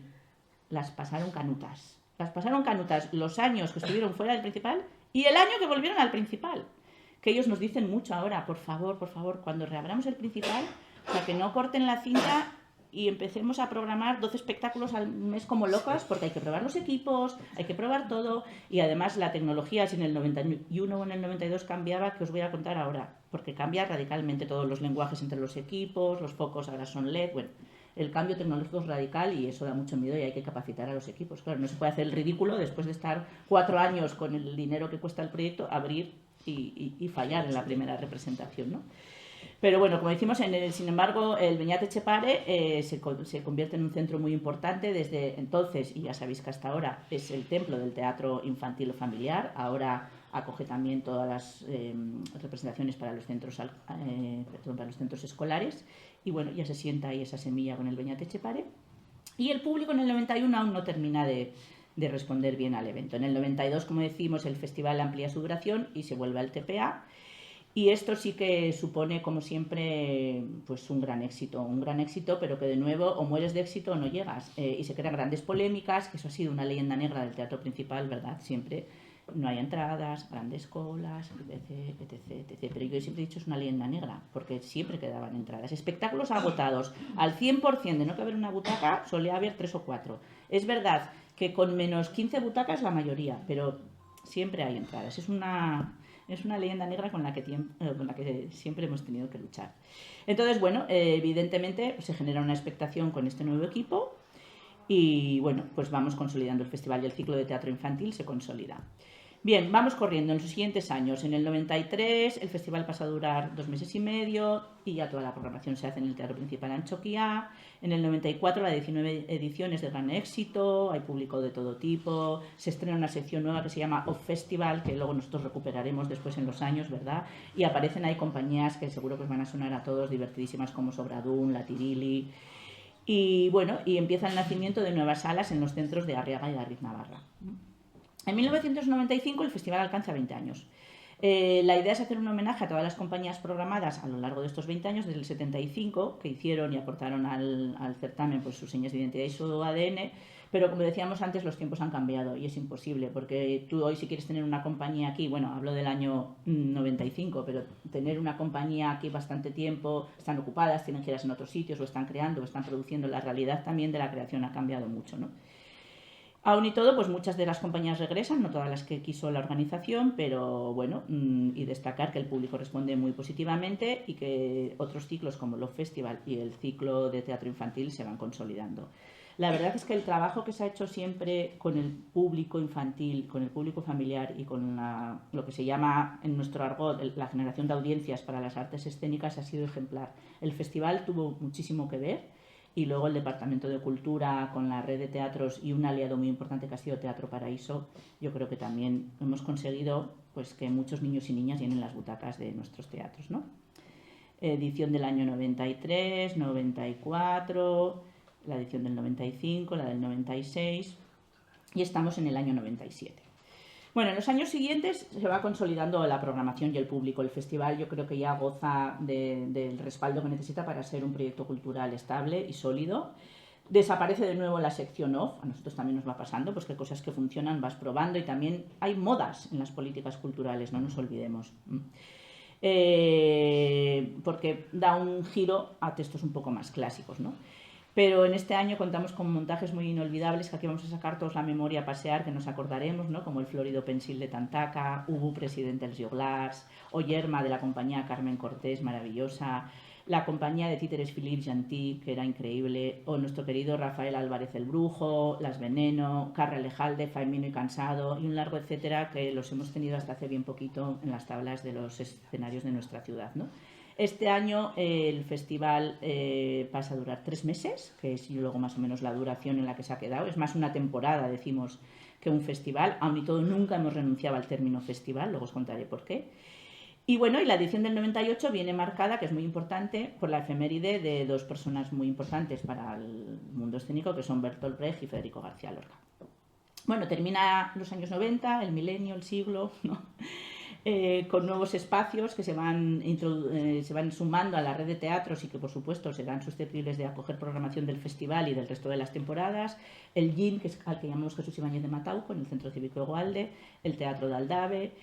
las pasaron canutas. Las pasaron canutas los años que estuvieron fuera del principal y el año que volvieron al principal. Que ellos nos dicen mucho ahora, por favor, cuando reabramos el principal, o sea, que no corten la cinta y empecemos a programar 12 espectáculos al mes como locas, porque hay que probar los equipos, hay que probar todo, y además la tecnología, si en el 91 o en el 92 cambiaba, que os voy a contar ahora, porque cambia radicalmente todos los lenguajes entre los equipos, los focos ahora son LED, bueno, el cambio tecnológico es radical y eso da mucho miedo y hay que capacitar a los equipos. Claro, no se puede hacer el ridículo después de estar 4 años con el dinero que cuesta el proyecto, abrir y fallar en la primera representación, ¿no? Pero bueno, como decimos, sin embargo, el Beñat Etxepare se convierte en un centro muy importante desde entonces, y ya sabéis que hasta ahora es el templo del teatro infantil o familiar. Ahora acoge también todas las representaciones para los centros escolares. Y bueno, ya se sienta ahí esa semilla con el Beñat Etxepare. Y el público en el 91 aún no termina de responder bien al evento. En el 92, como decimos, el festival amplía su duración y se vuelve al TPA. Y esto sí que supone, como siempre, pues un gran éxito, pero que de nuevo o mueres de éxito o no llegas. Y se crean grandes polémicas, que eso ha sido una leyenda negra del teatro principal, ¿verdad? Siempre no hay entradas, grandes colas, etc. Pero yo siempre he dicho es una leyenda negra, porque siempre quedaban entradas. Espectáculos agotados, al 100% de no caber una butaca, solía haber 3 o 4. Es verdad que con menos 15 butacas la mayoría, pero siempre hay entradas. Es una leyenda negra con la que siempre hemos tenido que luchar. Entonces, bueno, evidentemente se genera una expectación con este nuevo equipo y, bueno, pues vamos consolidando el festival y el ciclo de teatro infantil se consolida. Bien, vamos corriendo en los siguientes años. En el 93 el festival pasa a durar 2 meses y medio y ya toda la programación se hace en el Teatro Principal Antxokia. En el 94 la 19 edición es de gran éxito, hay público de todo tipo, se estrena una sección nueva que se llama Off Festival, que luego nosotros recuperaremos después en los años, ¿verdad? Y aparecen ahí compañías que seguro que os van a sonar a todos, divertidísimas como Sobradún, La Tirili. Y bueno, y empieza el nacimiento de nuevas salas en los centros de Arriaga y Arriz Navarra. En 1995 el festival alcanza 20 años. La idea es hacer un homenaje a todas las compañías programadas a lo largo de estos 20 años, desde el 75, que hicieron y aportaron al certamen pues, sus señas de identidad y su ADN, pero como decíamos antes, los tiempos han cambiado y es imposible, porque tú hoy si quieres tener una compañía aquí, bueno, hablo del año 95, pero tener una compañía aquí bastante tiempo, están ocupadas, tienen giras en otros sitios, o están creando, o están produciendo, la realidad también de la creación ha cambiado mucho, ¿no? Aún y todo, pues muchas de las compañías regresan, no todas las que quiso la organización, pero bueno, y destacar que el público responde muy positivamente y que otros ciclos como Love Festival y el ciclo de teatro infantil se van consolidando. La verdad es que el trabajo que se ha hecho siempre con el público infantil, con el público familiar y con lo que se llama en nuestro argot la generación de audiencias para las artes escénicas ha sido ejemplar. El festival tuvo muchísimo que ver. Y luego el Departamento de Cultura con la red de teatros y un aliado muy importante que ha sido Teatro Paraíso, yo creo que también hemos conseguido pues, que muchos niños y niñas llenen las butacas de nuestros teatros, ¿no? Edición del año 93, 94, la edición del 95, la del 96 y estamos en el año 97. Bueno, en los años siguientes se va consolidando la programación y el público. El festival yo creo que ya goza del respaldo que necesita para ser un proyecto cultural estable y sólido. Desaparece de nuevo la sección off, a nosotros también nos va pasando, pues que cosas que funcionan vas probando y también hay modas en las políticas culturales, no nos olvidemos. Porque da un giro a textos un poco más clásicos, ¿no? Pero en este año contamos con montajes muy inolvidables que aquí vamos a sacar todos la memoria a pasear, que nos acordaremos, ¿no? Como el Florido Pensil de Tantaca, Ubu, presidente dels Joglars, o Yerma de la compañía Carmen Cortés, maravillosa, la compañía de títeres Philippe Gentil, que era increíble, o nuestro querido Rafael Álvarez el Brujo, Las Veneno, Carre Alejalde, Faimino y Cansado, y un largo etcétera que los hemos tenido hasta hace bien poquito en las tablas de los escenarios de nuestra ciudad, ¿no? Este año el festival pasa a durar 3 meses, que es luego más o menos la duración en la que se ha quedado. Es más una temporada, decimos, que un festival. Aun y todo, nunca hemos renunciado al término festival, luego os contaré por qué. Y bueno, y la edición del 98 viene marcada, que es muy importante, por la efeméride de 2 personas muy importantes para el mundo escénico, que son Bertolt Brecht y Federico García Lorca. Bueno, termina los años 90, el milenio, el siglo, ¿no? Con nuevos espacios que se van sumando a la red de teatros y que por supuesto serán susceptibles de acoger programación del festival y del resto de las temporadas, el GIN, que es al que llamamos Jesús Ibáñez de Matauco, en el Centro Cívico de Gualde, el Teatro de Aldave,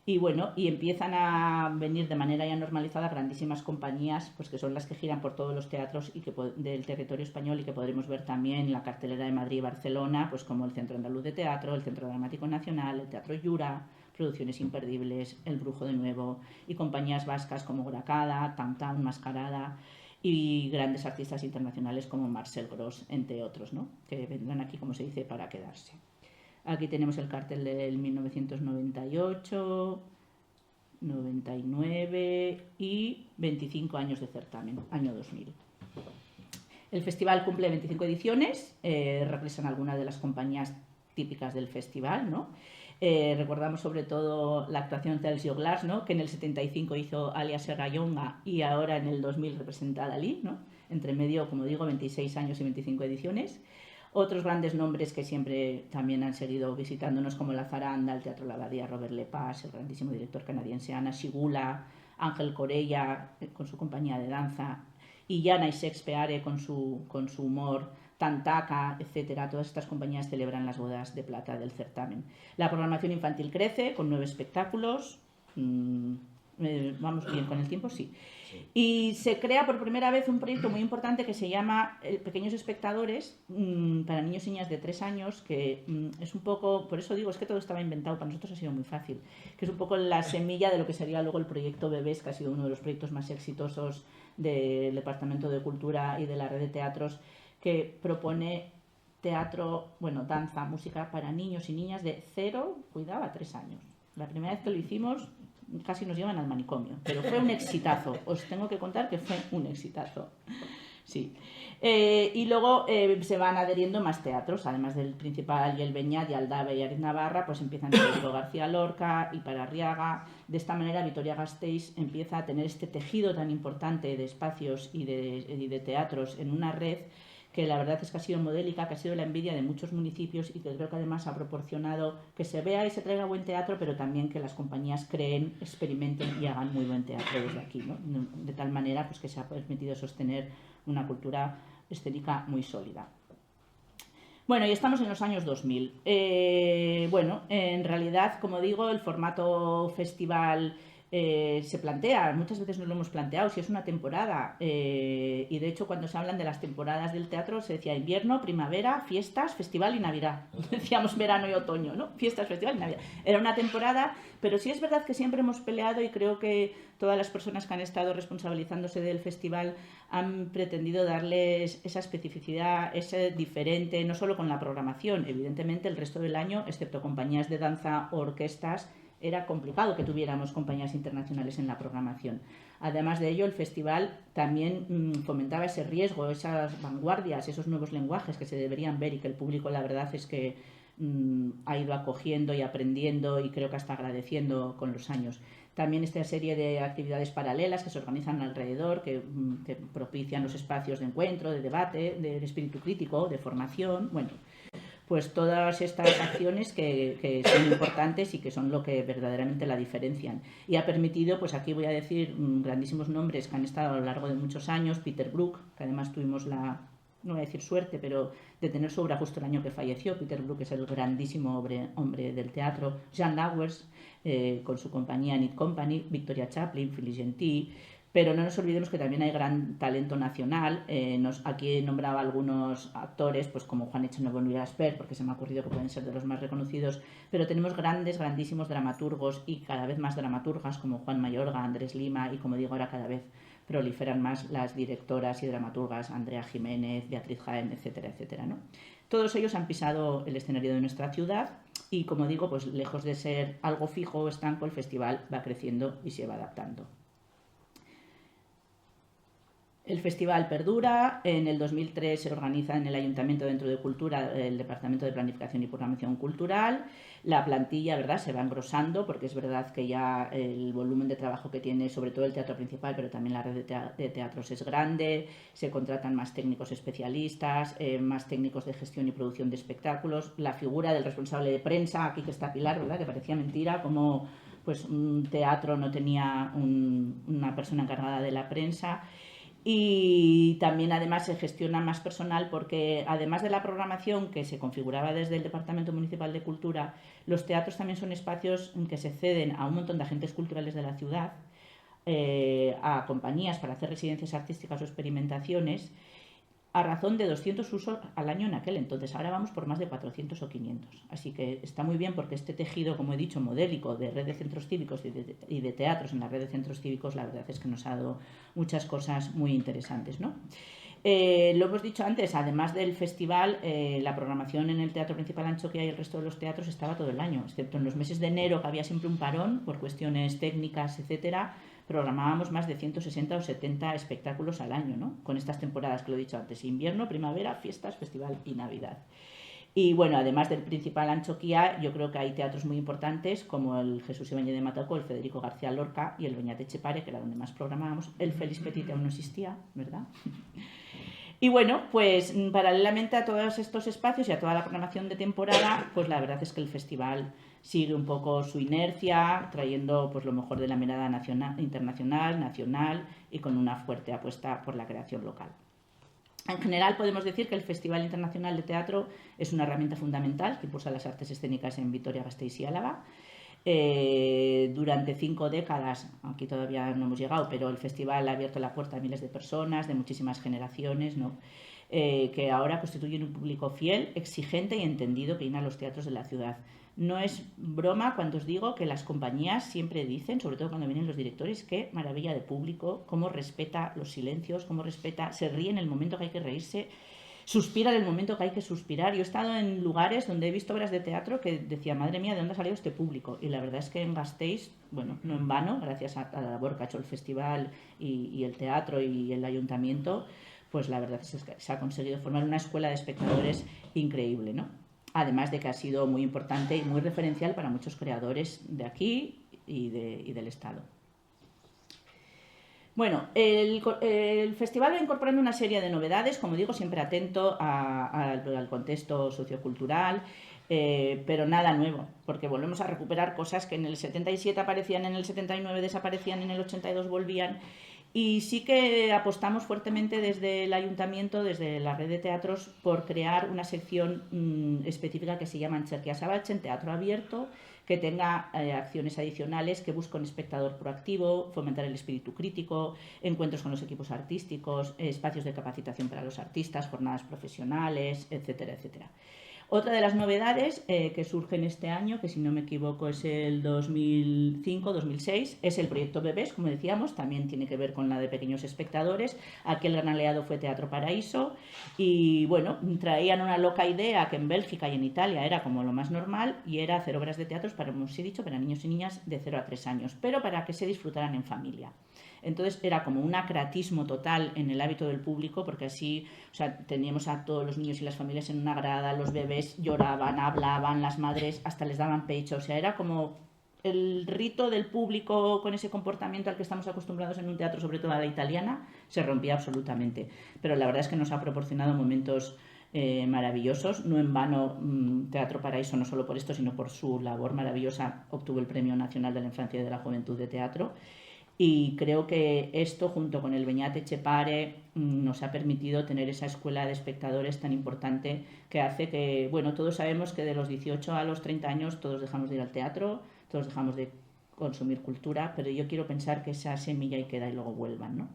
y bueno, y empiezan a venir de manera ya normalizada grandísimas compañías, pues que son las que giran por todos los teatros y que, del territorio español, y que podremos ver también en la cartelera de Madrid y Barcelona, pues como el Centro Andaluz de Teatro, el Centro Dramático Nacional, el Teatro Yura, Producciones Imperdibles, El Brujo de nuevo, y compañías vascas como Gracada, Tam Tam, Mascarada, y grandes artistas internacionales como Marcel Gros, entre otros, ¿no? Que vendrán aquí, como se dice, para quedarse. Aquí tenemos el cartel del 1998, 99 y 25 años de certamen, año 2000. El festival cumple 25 ediciones, regresan algunas de las compañías típicas del festival, ¿no? Recordamos sobre todo la actuación de Celsius Glass, ¿no? Que en el 75 hizo Alia Serrallonga y ahora en el 2000 representa a Dalí, ¿no? Entre medio, como digo, 26 años y 25 ediciones. Otros grandes nombres que siempre también han seguido visitándonos, como La Zaranda, el Teatro La Abadía, Robert Lepage, el grandísimo director canadiense Ana Sigula, Ángel Corella con su compañía de danza, y Jana y Shakespeare con su humor, Tantaka, etcétera. Todas estas compañías celebran las bodas de plata del certamen. La programación infantil crece con 9 espectáculos. ¿Vamos bien con el tiempo? Sí. Y se crea por primera vez un proyecto muy importante que se llama Pequeños Espectadores, para niños y niñas de 3 años, que es un poco, por eso digo, es que todo estaba inventado, para nosotros ha sido muy fácil, que es un poco la semilla de lo que sería luego el proyecto Bebés, que ha sido uno de los proyectos más exitosos del Departamento de Cultura y de la red de teatros, que propone teatro, bueno, danza, música para niños y niñas de 0, cuidado, a 3 años. La primera vez que lo hicimos casi nos llevan al manicomio, pero fue un exitazo, os tengo que contar que fue un exitazo. Sí. Y luego se van adheriendo más teatros, además del Principal y el Beñat y Aldave y Aritz Navarra, pues empiezan Federico García Lorca y Pararriaga. De esta manera Vitoria-Gasteiz empieza a tener este tejido tan importante de espacios y de teatros en una red que la verdad es que ha sido modélica, que ha sido la envidia de muchos municipios y que creo que además ha proporcionado que se vea y se traiga buen teatro, pero también que las compañías creen, experimenten y hagan muy buen teatro desde aquí, ¿no? De tal manera pues, que se ha permitido sostener una cultura escénica muy sólida. Bueno, y estamos en los años 2000. Bueno, en realidad, como digo, el formato festival se plantea, muchas veces nos lo hemos planteado, si es una temporada, y de hecho cuando se hablan de las temporadas del teatro se decía invierno, primavera, fiestas, festival y Navidad. Decíamos verano y otoño, ¿no? Fiestas, festival y Navidad. Era una temporada, pero sí es verdad que siempre hemos peleado y creo que todas las personas que han estado responsabilizándose del festival han pretendido darles esa especificidad, ese diferente, no solo con la programación, evidentemente el resto del año, excepto compañías de danza o orquestas, era complicado que tuviéramos compañías internacionales en la programación. Además de ello, el festival también fomentaba ese riesgo, esas vanguardias, esos nuevos lenguajes que se deberían ver y que el público, la verdad es que ha ido acogiendo y aprendiendo y creo que hasta agradeciendo con los años. También esta serie de actividades paralelas que se organizan alrededor, que propician los espacios de encuentro, de debate, de espíritu crítico, de formación, bueno, pues todas estas acciones que son importantes y que son lo que verdaderamente la diferencian. Y ha permitido, pues aquí voy a decir grandísimos nombres que han estado a lo largo de muchos años, Peter Brook, que además tuvimos la, no voy a decir suerte, pero de tener su obra justo el año que falleció. Peter Brook es el grandísimo hombre del teatro. Jean Lawers, con su compañía Knit Company, Victoria Chaplin, Phyllis Gentil. Pero no nos olvidemos que también hay gran talento nacional. Aquí nombraba algunos actores, pues como Juan Echenovo y Asper, porque se me ha ocurrido que pueden ser de los más reconocidos, pero tenemos grandísimos dramaturgos y cada vez más dramaturgas como Juan Mayorga, Andrés Lima y, como digo, ahora cada vez proliferan más las directoras y dramaturgas Andrea Jiménez, Beatriz Jaén, etcétera, etcétera, ¿no? Todos ellos han pisado el escenario de nuestra ciudad y, como digo, pues lejos de ser algo fijo o estanco, el festival va creciendo y se va adaptando. El festival perdura. En el 2003 se organiza en el Ayuntamiento, dentro de Cultura, el Departamento de Planificación y Programación Cultural. La plantilla, ¿verdad?, se va engrosando, porque es verdad que ya el volumen de trabajo que tiene, sobre todo el teatro principal, pero también la red de teatros es grande. Se contratan más técnicos especialistas, más técnicos de gestión y producción de espectáculos. La figura del responsable de prensa, aquí que está Pilar, ¿verdad?, que parecía mentira, como pues un teatro no tenía una persona encargada de la prensa. Y también además se gestiona más personal, porque además de la programación que se configuraba desde el Departamento Municipal de Cultura, los teatros también son espacios en que se ceden a un montón de agentes culturales de la ciudad, a compañías para hacer residencias artísticas o experimentaciones, a razón de 200 usos al año en aquel entonces. Ahora vamos por más de 400 o 500. Así que está muy bien, porque este tejido, como he dicho, modélico de red de centros cívicos y de teatros en la red de centros cívicos, la verdad es que nos ha dado muchas cosas muy interesantes, ¿no? Lo hemos dicho antes, además del festival, la programación en el Teatro Principal Antxokia y el resto de los teatros estaba todo el año, excepto en los meses de enero, que había siempre un parón por cuestiones técnicas, etcétera. Programábamos más de 160 o 70 espectáculos al año, ¿no?, con estas temporadas que lo he dicho antes: invierno, primavera, fiestas, festival y Navidad. Y bueno, además del Principal Antxokia, yo creo que hay teatros muy importantes como el Jesús Ibáñez de Matacó, el Federico García Lorca y el Beñat Etxepare, que era donde más programábamos. El Félix Petit aún no existía, ¿verdad? Y bueno, pues paralelamente a todos estos espacios y a toda la programación de temporada, pues la verdad es que el festival sigue un poco su inercia, trayendo pues lo mejor de la mirada internacional, nacional, y con una fuerte apuesta por la creación local. En general podemos decir que el Festival Internacional de Teatro es una herramienta fundamental que impulsa las artes escénicas en Vitoria-Gasteiz y Álava. Durante 5 décadas, aquí todavía no hemos llegado, pero el festival ha abierto la puerta a miles de personas, de muchísimas generaciones, ¿no?, que ahora constituyen un público fiel, exigente y entendido, que llena los teatros de la ciudad. No es broma cuando os digo que las compañías siempre dicen, sobre todo cuando vienen los directores, qué maravilla de público, cómo respeta los silencios, cómo respeta, se ríe en el momento que hay que reírse, suspira en el momento que hay que suspirar. Yo he estado en lugares donde he visto obras de teatro que decía, madre mía, ¿de dónde ha salido este público? Y la verdad es que en Gasteiz, bueno, no en vano, gracias a la labor que ha hecho el festival y el teatro y el ayuntamiento, pues la verdad es que se ha conseguido formar una escuela de espectadores increíble, ¿no? Además de que ha sido muy importante y muy referencial para muchos creadores de aquí y del Estado. Bueno, el festival va incorporando una serie de novedades, como digo, siempre atento al contexto sociocultural, pero nada nuevo, porque volvemos a recuperar cosas que en el 77 aparecían, en el 79 desaparecían, en el 82 volvían. Y sí que apostamos fuertemente desde el ayuntamiento, desde la red de teatros, por crear una sección específica que se llama Antxerkia Zabaltzen, teatro abierto, que tenga acciones adicionales que busquen un espectador proactivo, fomentar el espíritu crítico, encuentros con los equipos artísticos, espacios de capacitación para los artistas, jornadas profesionales, etcétera, etcétera. Otra de las novedades que surgen este año, que si no me equivoco es el 2005-2006, es el proyecto Bebés, como decíamos, también tiene que ver con la de pequeños espectadores. Aquel gran aliado fue Teatro Paraíso y bueno, traían una loca idea que en Bélgica y en Italia era como lo más normal, y era hacer obras de teatro, como os he dicho, para niños y niñas de 0 a 3 años, pero para que se disfrutaran en familia. Entonces era como un acratismo total en el hábito del público, porque así, o sea, teníamos a todos los niños y las familias en una grada, los bebés lloraban, hablaban, las madres hasta les daban pecho, o sea, era como el rito del público con ese comportamiento al que estamos acostumbrados en un teatro, sobre todo a la italiana, se rompía absolutamente. Pero la verdad es que nos ha proporcionado momentos maravillosos. No en vano Teatro Paraíso, no solo por esto, sino por su labor maravillosa, obtuvo el Premio Nacional de la Infancia y de la Juventud de Teatro. Y creo que esto, junto con el Beñat Etxepare, nos ha permitido tener esa escuela de espectadores tan importante, que hace que, bueno, todos sabemos que de los 18 a los 30 años todos dejamos de ir al teatro, todos dejamos de consumir cultura, pero yo quiero pensar que esa semilla ahí queda y luego vuelvan, ¿no?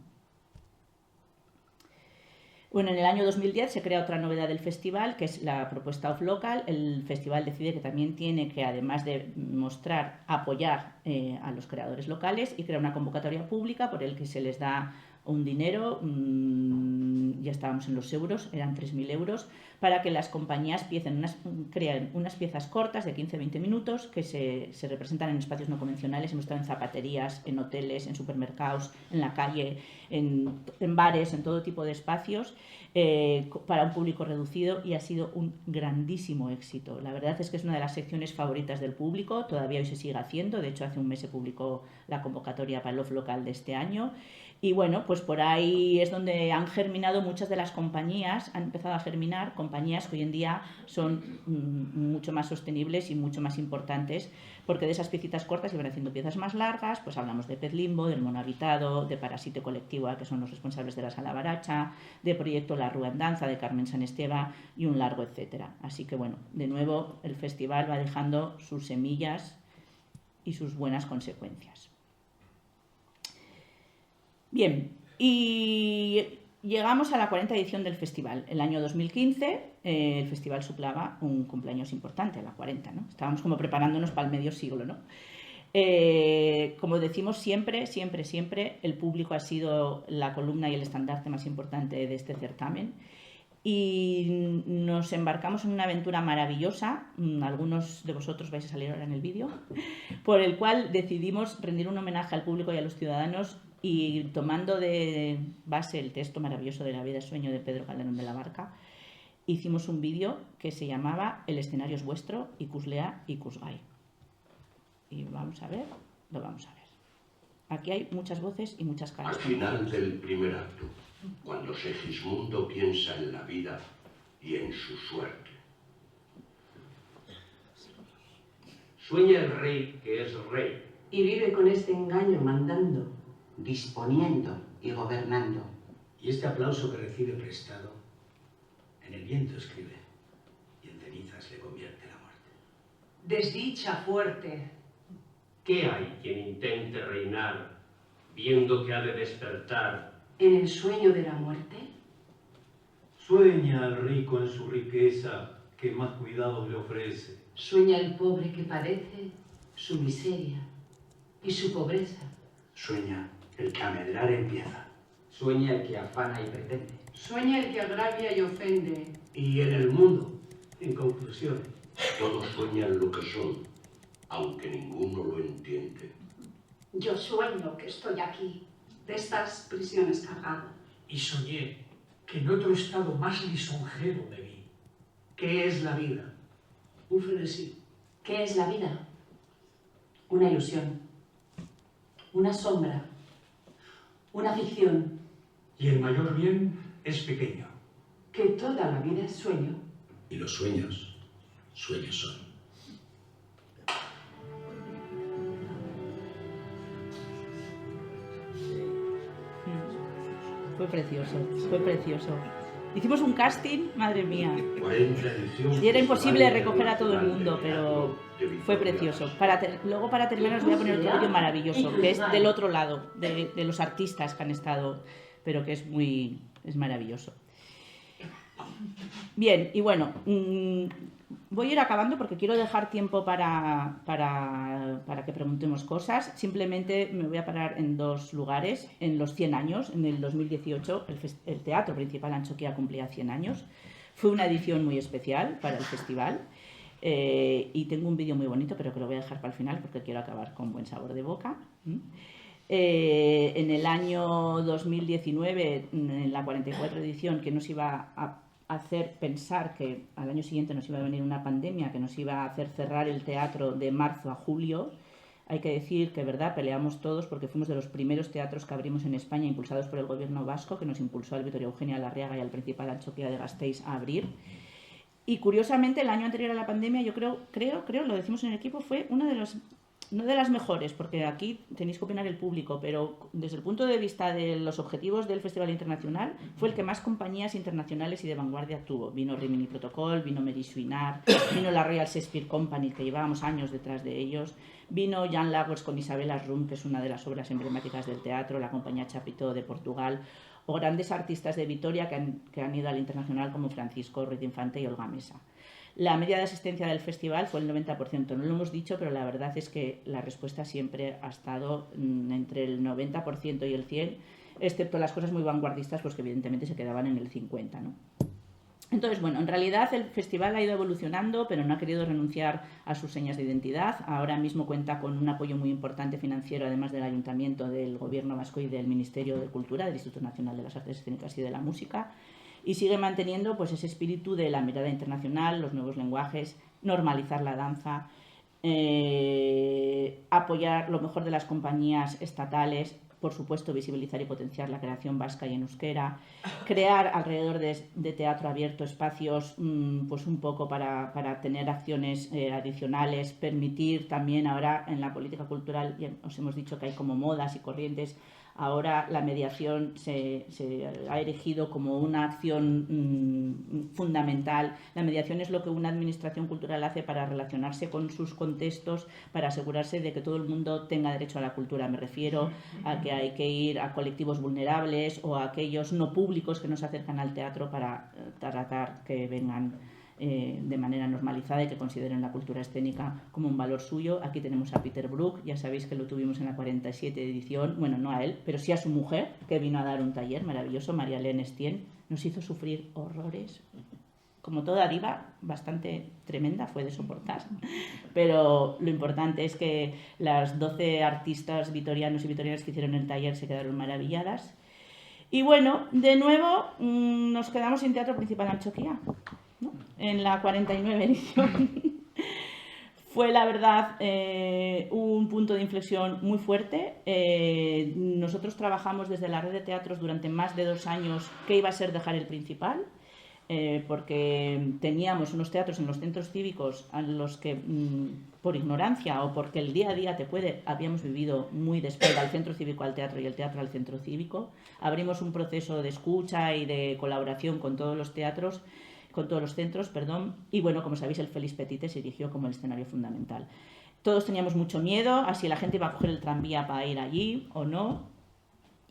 Bueno, en el año 2010 se crea otra novedad del festival, que es la propuesta Off Local. El festival decide que también tiene que, además de mostrar, apoyar a los creadores locales, y crea una convocatoria pública por el que se les da un dinero, ya estábamos en los euros, eran 3.000 euros, para que las compañías creen unas piezas cortas de 15-20 minutos que se representan en espacios no convencionales. Hemos estado en zapaterías, en hoteles, en supermercados, en la calle, en bares, en todo tipo de espacios, para un público reducido, y ha sido un grandísimo éxito. La verdad es que es una de las secciones favoritas del público, todavía hoy se sigue haciendo. De hecho, hace un mes se publicó la convocatoria para el Love Local de este año. Y bueno, pues por ahí es donde han germinado muchas de las compañías, han empezado a germinar compañías que hoy en día son mucho más sostenibles y mucho más importantes, porque de esas piecitas cortas iban haciendo piezas más largas. Pues hablamos de Pez Limbo, del Mono Habitado, de Parasite Colectiva, que son los responsables de la Sala Baracha, de Proyecto La Rúa en Danza, de Carmen San Esteba, y un largo etcétera. Así que bueno, de nuevo el festival va dejando sus semillas y sus buenas consecuencias. Bien, y llegamos a la 40ª edición del festival. El año 2015 el festival suplaba un cumpleaños importante, la 40, ¿no? Estábamos como preparándonos para el medio siglo, ¿no? Como decimos siempre, el público ha sido la columna y el estandarte más importante de este certamen. Y nos embarcamos en una aventura maravillosa, algunos de vosotros vais a salir ahora en el vídeo, por el cual decidimos rendir un homenaje al público y a los ciudadanos, y tomando de base el texto maravilloso de La vida es sueño de Pedro Calderón de la Barca, hicimos un vídeo que se llamaba El escenario es vuestro, ikuslea ikusgai. Y lo vamos a ver. Aquí hay muchas voces y muchas caras. Al final del primer acto, cuando Segismundo piensa en la vida y en su suerte. Sueña el rey que es rey. Y vive con este engaño mandando, disponiendo y gobernando. Y este aplauso que recibe prestado, en el viento escribe, y en cenizas le convierte la muerte. Desdicha fuerte. ¿Qué hay quien intente reinar, viendo que ha de despertar? En el sueño de la muerte. Sueña el rico en su riqueza, que más cuidado le ofrece. Sueña el pobre que padece su miseria y su pobreza. Sueña el que a medrar empieza. Sueña el que afana y pretende. Sueña el que agravia y ofende. Y en el mundo, en conclusión, Todos sueñan lo que son, aunque ninguno lo entiende. Yo sueño que estoy aquí, de estas prisiones cargado. Y soñé que en otro estado más lisonjero me vi. ¿qué es la vida? Un frenesí. ¿Qué es la vida? Una ilusión. Una sombra. Una ficción. Y el mayor bien es pequeño. Que toda la vida es sueño. Y los sueños, sueños son. Fue precioso. Hicimos un casting, madre mía. 40 ediciones. Y era imposible recoger a todo el mundo, pero fue precioso. Luego, para terminar, os voy a poner otro vídeo maravilloso, que es del otro lado, de los artistas que han estado, pero que es maravilloso. Bien, y bueno, voy a ir acabando porque quiero dejar tiempo para que preguntemos cosas. Simplemente me voy a parar en dos lugares. En los 100 años, en el 2018, el Teatro Principal Antxokia cumplía 100 años. Fue una edición muy especial para el festival. Y tengo un vídeo muy bonito, pero que lo voy a dejar para el final porque quiero acabar con buen sabor de boca. En el año 2019, en la 44 edición, que nos iba a hacer pensar que al año siguiente nos iba a venir una pandemia que nos iba a hacer cerrar el teatro de marzo a julio. Hay que decir que, verdad, peleamos todos porque fuimos de los primeros teatros que abrimos en España, impulsados por el gobierno vasco, que nos impulsó al Victoria Eugenia Larriaga y al Principal Antxokia de Gasteiz a abrir. Y curiosamente, el año anterior a la pandemia, yo creo, lo decimos en el equipo, fue uno de los, no de las mejores, porque aquí tenéis que opinar el público, pero desde el punto de vista de los objetivos del Festival Internacional, fue el que más compañías internacionales y de vanguardia tuvo. Vino Rimini Protocol, vino Mary Suinard, vino la Royal Shakespeare Company, que llevábamos años detrás de ellos, vino Jan Lagos con Isabella Rum, que es una de las obras emblemáticas del teatro, la compañía Chapitó de Portugal, o grandes artistas de Vitoria que han ido al internacional como Francisco Ruiz Infante y Olga Mesa. La media de asistencia del festival fue el 90%, no lo hemos dicho, pero la verdad es que la respuesta siempre ha estado entre el 90% y el 100%. excepto las cosas muy vanguardistas, pues que evidentemente se quedaban en el 50, ¿no? Entonces, bueno, en realidad el festival ha ido evolucionando, pero no ha querido renunciar a sus señas de identidad. Ahora mismo cuenta con un apoyo muy importante financiero, además del Ayuntamiento, del Gobierno vasco y del Ministerio de Cultura, del Instituto Nacional de las Artes Escénicas y de la Música, y sigue manteniendo pues ese espíritu de la mirada internacional, los nuevos lenguajes, normalizar la danza, apoyar lo mejor de las compañías estatales, por supuesto, visibilizar y potenciar la creación vasca y en euskera, crear alrededor de teatro abierto espacios pues un poco para tener acciones adicionales, permitir también ahora en la política cultural, ya os hemos dicho que hay como modas y corrientes, ahora la mediación se ha erigido como una acción fundamental. La mediación es lo que una administración cultural hace para relacionarse con sus contextos, para asegurarse de que todo el mundo tenga derecho a la cultura. Me refiero a que hay que ir a colectivos vulnerables o a aquellos no públicos que no se acercan al teatro para tratar que vengan de manera normalizada y que consideren la cultura escénica como un valor suyo. Aquí tenemos a Peter Brook, ya sabéis que lo tuvimos en la 47 edición, bueno, no a él, pero sí a su mujer, que vino a dar un taller maravilloso, María Elena Estienne, nos hizo sufrir horrores. Como toda diva, bastante tremenda, fue de soportar. Pero lo importante es que las 12 artistas vitorianos y vitorianas que hicieron el taller se quedaron maravilladas. Y bueno, de nuevo nos quedamos sin teatro principal Antxokia, ¿no? En la 49 edición. Fue, la verdad, un punto de inflexión muy fuerte. Nosotros trabajamos desde la red de teatros durante más de 2 años qué iba a ser dejar el principal, porque teníamos unos teatros en los centros cívicos a los que, por ignorancia o porque el día a día habíamos vivido muy de espalda al centro cívico al teatro y el teatro al centro cívico. Abrimos un proceso de escucha y de colaboración con todos los teatros, con todos los centros, perdón, y bueno, como sabéis, el Félix Petite se erigió como el escenario fundamental. Todos teníamos mucho miedo a si la gente iba a coger el tranvía para ir allí o no,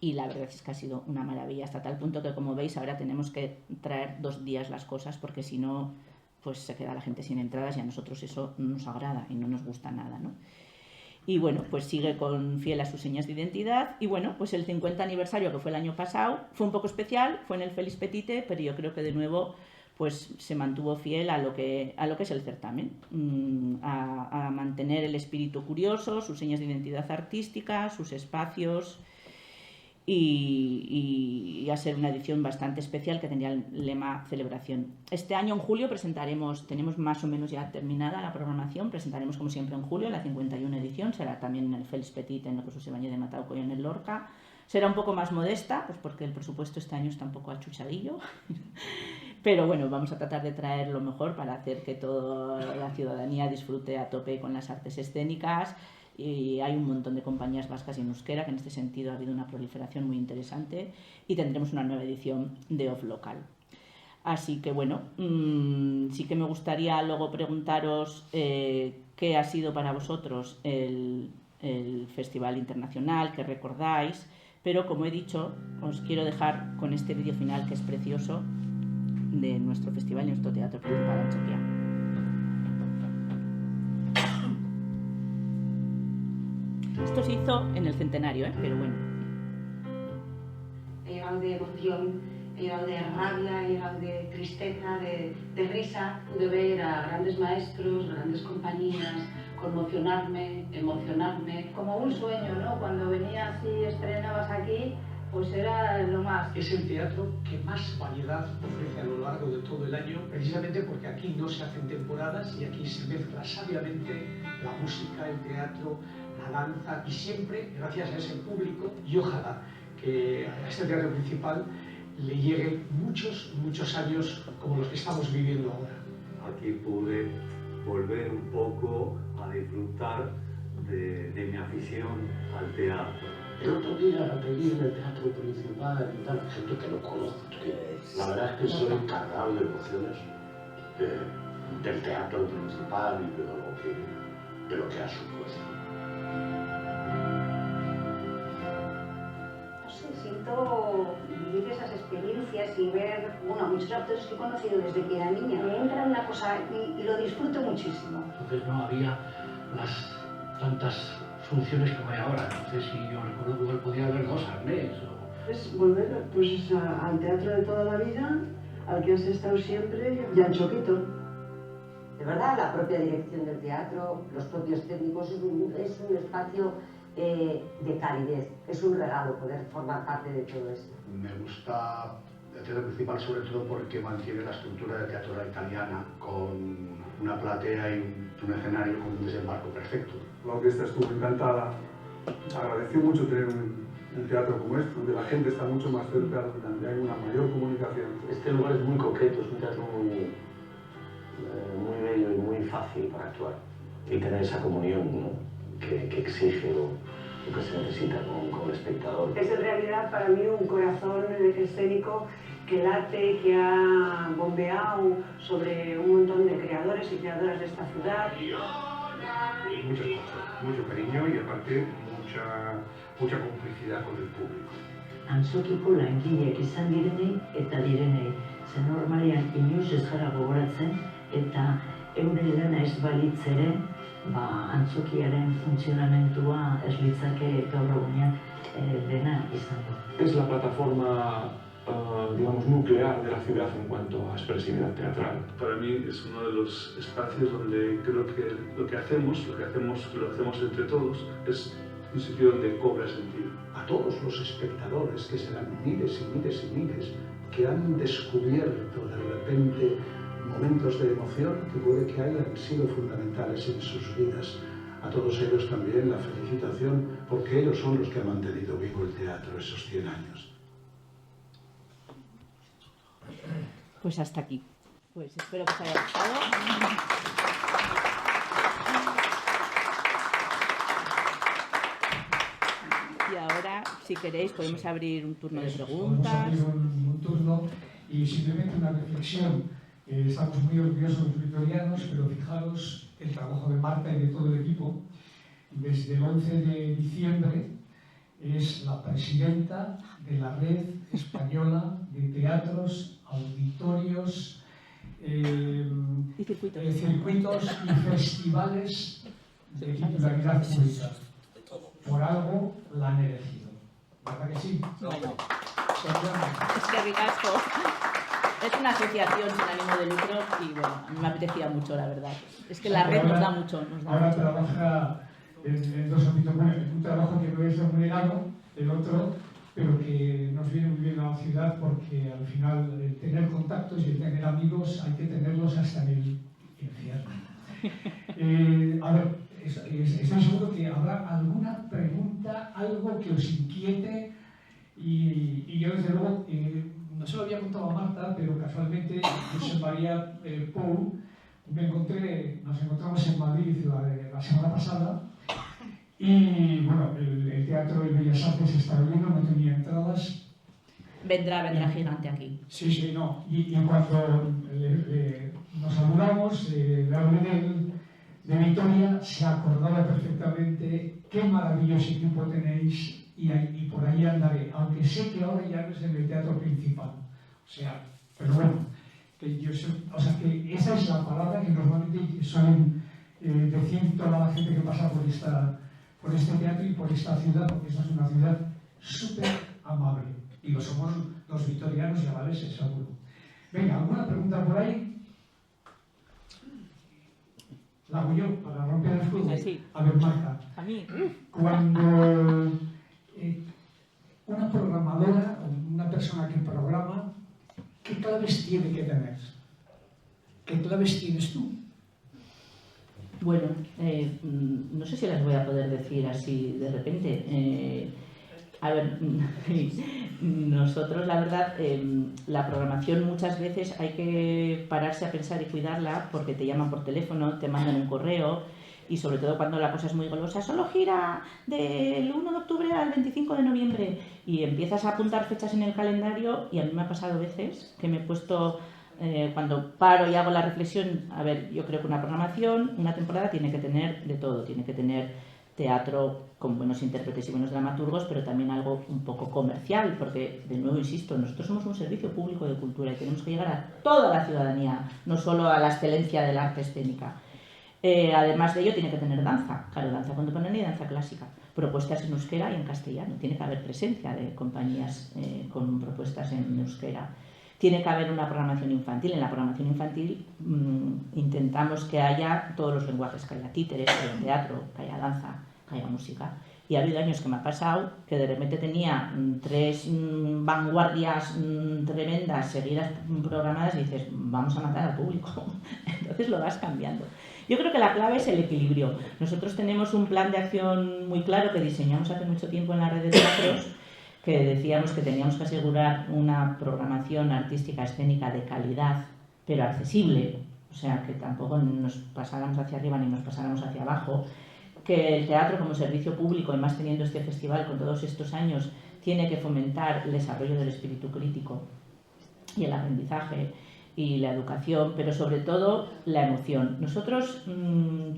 y la verdad es que ha sido una maravilla, hasta tal punto que, como veis, ahora tenemos que traer 2 días las cosas, porque si no, pues se queda la gente sin entradas y a nosotros eso no nos agrada y no nos gusta nada, ¿no? Y bueno, pues sigue fiel a sus señas de identidad. Y bueno, pues el 50 aniversario, que fue el año pasado, fue un poco especial, fue en el Félix Petite, pero yo creo que de nuevo pues se mantuvo fiel a lo que es el certamen, a mantener el espíritu curioso, sus señas de identidad artística, sus espacios y a ser una edición bastante especial que tenía el lema celebración. Este año en julio tenemos más o menos ya terminada la programación, presentaremos como siempre en julio la 51 edición, será también en el Félix Petite, en el José Bañé de Matauco y en el Lorca. Será un poco más modesta, pues porque el presupuesto este año está un poco achuchadillo. Pero bueno, vamos a tratar de traer lo mejor para hacer que toda la ciudadanía disfrute a tope con las artes escénicas. Y hay un montón de compañías vascas y en euskera, que en este sentido ha habido una proliferación muy interesante. Y tendremos una nueva edición de Off Local. Así que bueno, sí que me gustaría luego preguntaros qué ha sido para vosotros el Festival Internacional, qué recordáis. Pero como he dicho, os quiero dejar con este vídeo final que es precioso de nuestro festival y nuestro teatro principal Antxokia. Esto se hizo en el centenario, pero bueno. He llegado de emoción, he llegado de rabia, he llegado de tristeza, de risa. Pude ver a grandes maestros, grandes compañías, conmocionarme, emocionarme. Como un sueño, ¿no? Cuando venías y estrenabas aquí, pues era lo más. Es el teatro que más variedad ofrece a lo largo de todo el año, precisamente porque aquí no se hacen temporadas y aquí se mezcla sabiamente la música, el teatro, la danza y siempre gracias a ese público, y ojalá que a este teatro principal le lleguen muchos años como los que estamos viviendo ahora. Aquí pude volver un poco a disfrutar de mi afición al teatro. El otro día pedí en el teatro principal y tal, gente que no conozco, que la verdad es que soy cargado de emociones del teatro principal y de lo que ha supuesto. No sé, siento vivir esas experiencias y ver, bueno, muchos actores que he conocido desde que era niña. Me entra una cosa y lo disfruto muchísimo. Entonces no había tantas funciones como hay ahora. Entonces, si yo recuerdo que podía haber 2 al mes Es volver pues, al teatro de toda la vida, al que has estado siempre, y al choquito. De verdad, la propia dirección del teatro, los propios técnicos, es un espacio de calidez, es un regalo poder formar parte de todo esto. Me gusta el teatro principal sobre todo porque mantiene la estructura de teatro italiana con una platea y un escenario con un desembarco perfecto. La orquesta estuvo encantada, agradeció mucho tener un teatro como este, donde la gente está mucho más cerca, donde hay una mayor comunicación. Este lugar es muy concreto, es un teatro muy bello y muy fácil para actuar. Y tener esa comunión, ¿no? que exige lo que se necesita con el espectador. Es en realidad para mí un corazón escénico que late, que ha bombeado sobre un montón de creadores y creadoras de esta ciudad. Muchas cosas, mucho cariño y aparte mucha complicidad con el público. Antzokiko langileak izan direnei eta direnei. Zen normalean inoiz ez gara gogoratzen eta euren lana ez balitz ere, antzokiaren funtzionamentua ez litzake gaur egunean dena izango. Es la plataforma digamos, nuclear de la ciudad en cuanto a expresividad teatral. Para mí es uno de los espacios donde creo que lo que hacemos entre todos, es un sitio donde cobra sentido. A todos los espectadores, que serán miles y miles y miles, que han descubierto de repente momentos de emoción que puede que hayan sido fundamentales en sus vidas. A todos ellos también la felicitación, porque ellos son los que han mantenido vivo el teatro esos 100 años. Pues hasta aquí. Pues espero que os haya gustado. Y ahora, si queréis, podemos abrir un turno de preguntas. Podemos abrir un turno y simplemente una reflexión. Estamos muy orgullosos los vitorianos, pero fijaros el trabajo de Marta y de todo el equipo. Desde el 11 de diciembre es la presidenta de la Red Española de Teatros, Auditorios, circuitos y festivales de titularidad pública. Por algo la han elegido. ¿Verdad que sí? Bueno, es que ricasco. Es una asociación sin ánimo de lucro y bueno, a mí me apetecía mucho, la verdad. Es que la red nos da mucho. Ahora trabaja en dos ámbitos, un trabajo que no es remunerado, el otro, pero que nos viene muy bien a la ciudad porque al final el tener contactos y el tener amigos hay que tenerlos hasta en el infierno. A ver, estoy seguro que habrá alguna pregunta, algo que os inquiete y yo desde luego no se lo había contado a Marta, pero casualmente José María Pou nos encontramos en Madrid la semana pasada y bueno, el Teatro de Bellas Artes estaba lleno, no tenía entradas. Vendrá gigante aquí. Sí, no. Y cuando nos saludamos, le hablé de Vitoria, se acordaba perfectamente qué maravilloso equipo tenéis y por ahí andaré, aunque sé que ahora ya no es en el teatro principal. O sea, pero bueno, que esa es la palabra que normalmente suelen decir toda la gente que pasa por este teatro y por esta ciudad, porque esta es una ciudad súper amable. Y lo somos los vitorianos y avaleses, seguro. Venga, ¿alguna pregunta por ahí? La hago yo, para romper el fuego. Sí. A ver, Marta. A mí. Cuando una programadora, una persona que programa, ¿qué claves tiene que tener? ¿Qué claves tienes tú? Bueno, no sé si las voy a poder decir así de repente. A ver, nosotros la verdad, la programación muchas veces hay que pararse a pensar y cuidarla porque te llaman por teléfono, te mandan un correo y sobre todo cuando la cosa es muy golosa, solo gira del 1 de octubre al 25 de noviembre y empiezas a apuntar fechas en el calendario y a mí me ha pasado veces que me he puesto, cuando paro y hago la reflexión, a ver, yo creo que una programación, una temporada tiene que tener de todo, tiene que tener teatro con buenos intérpretes y buenos dramaturgos, pero también algo un poco comercial, porque, de nuevo, insisto, nosotros somos un servicio público de cultura y tenemos que llegar a toda la ciudadanía, no solo a la excelencia del arte escénica. Además de ello, tiene que tener danza, claro, danza contemporánea y danza clásica. Propuestas en euskera y en castellano. Tiene que haber presencia de compañías con propuestas en euskera. Tiene que haber una programación infantil. En la programación infantil intentamos que haya todos los lenguajes, que haya títeres, que haya teatro, que haya danza, que haya música. Y ha habido años que me ha pasado que de repente tenía 3 vanguardias tremendas seguidas programadas y dices, vamos a matar al público. Entonces lo vas cambiando. Yo creo que la clave es el equilibrio. Nosotros tenemos un plan de acción muy claro que diseñamos hace mucho tiempo en la red de teatros, que decíamos que teníamos que asegurar una programación artística escénica de calidad, pero accesible, o sea, que tampoco nos pasáramos hacia arriba ni nos pasáramos hacia abajo, que el teatro como servicio público, y más teniendo este festival con todos estos años, tiene que fomentar el desarrollo del espíritu crítico y el aprendizaje y la educación, pero sobre todo la emoción. Nosotros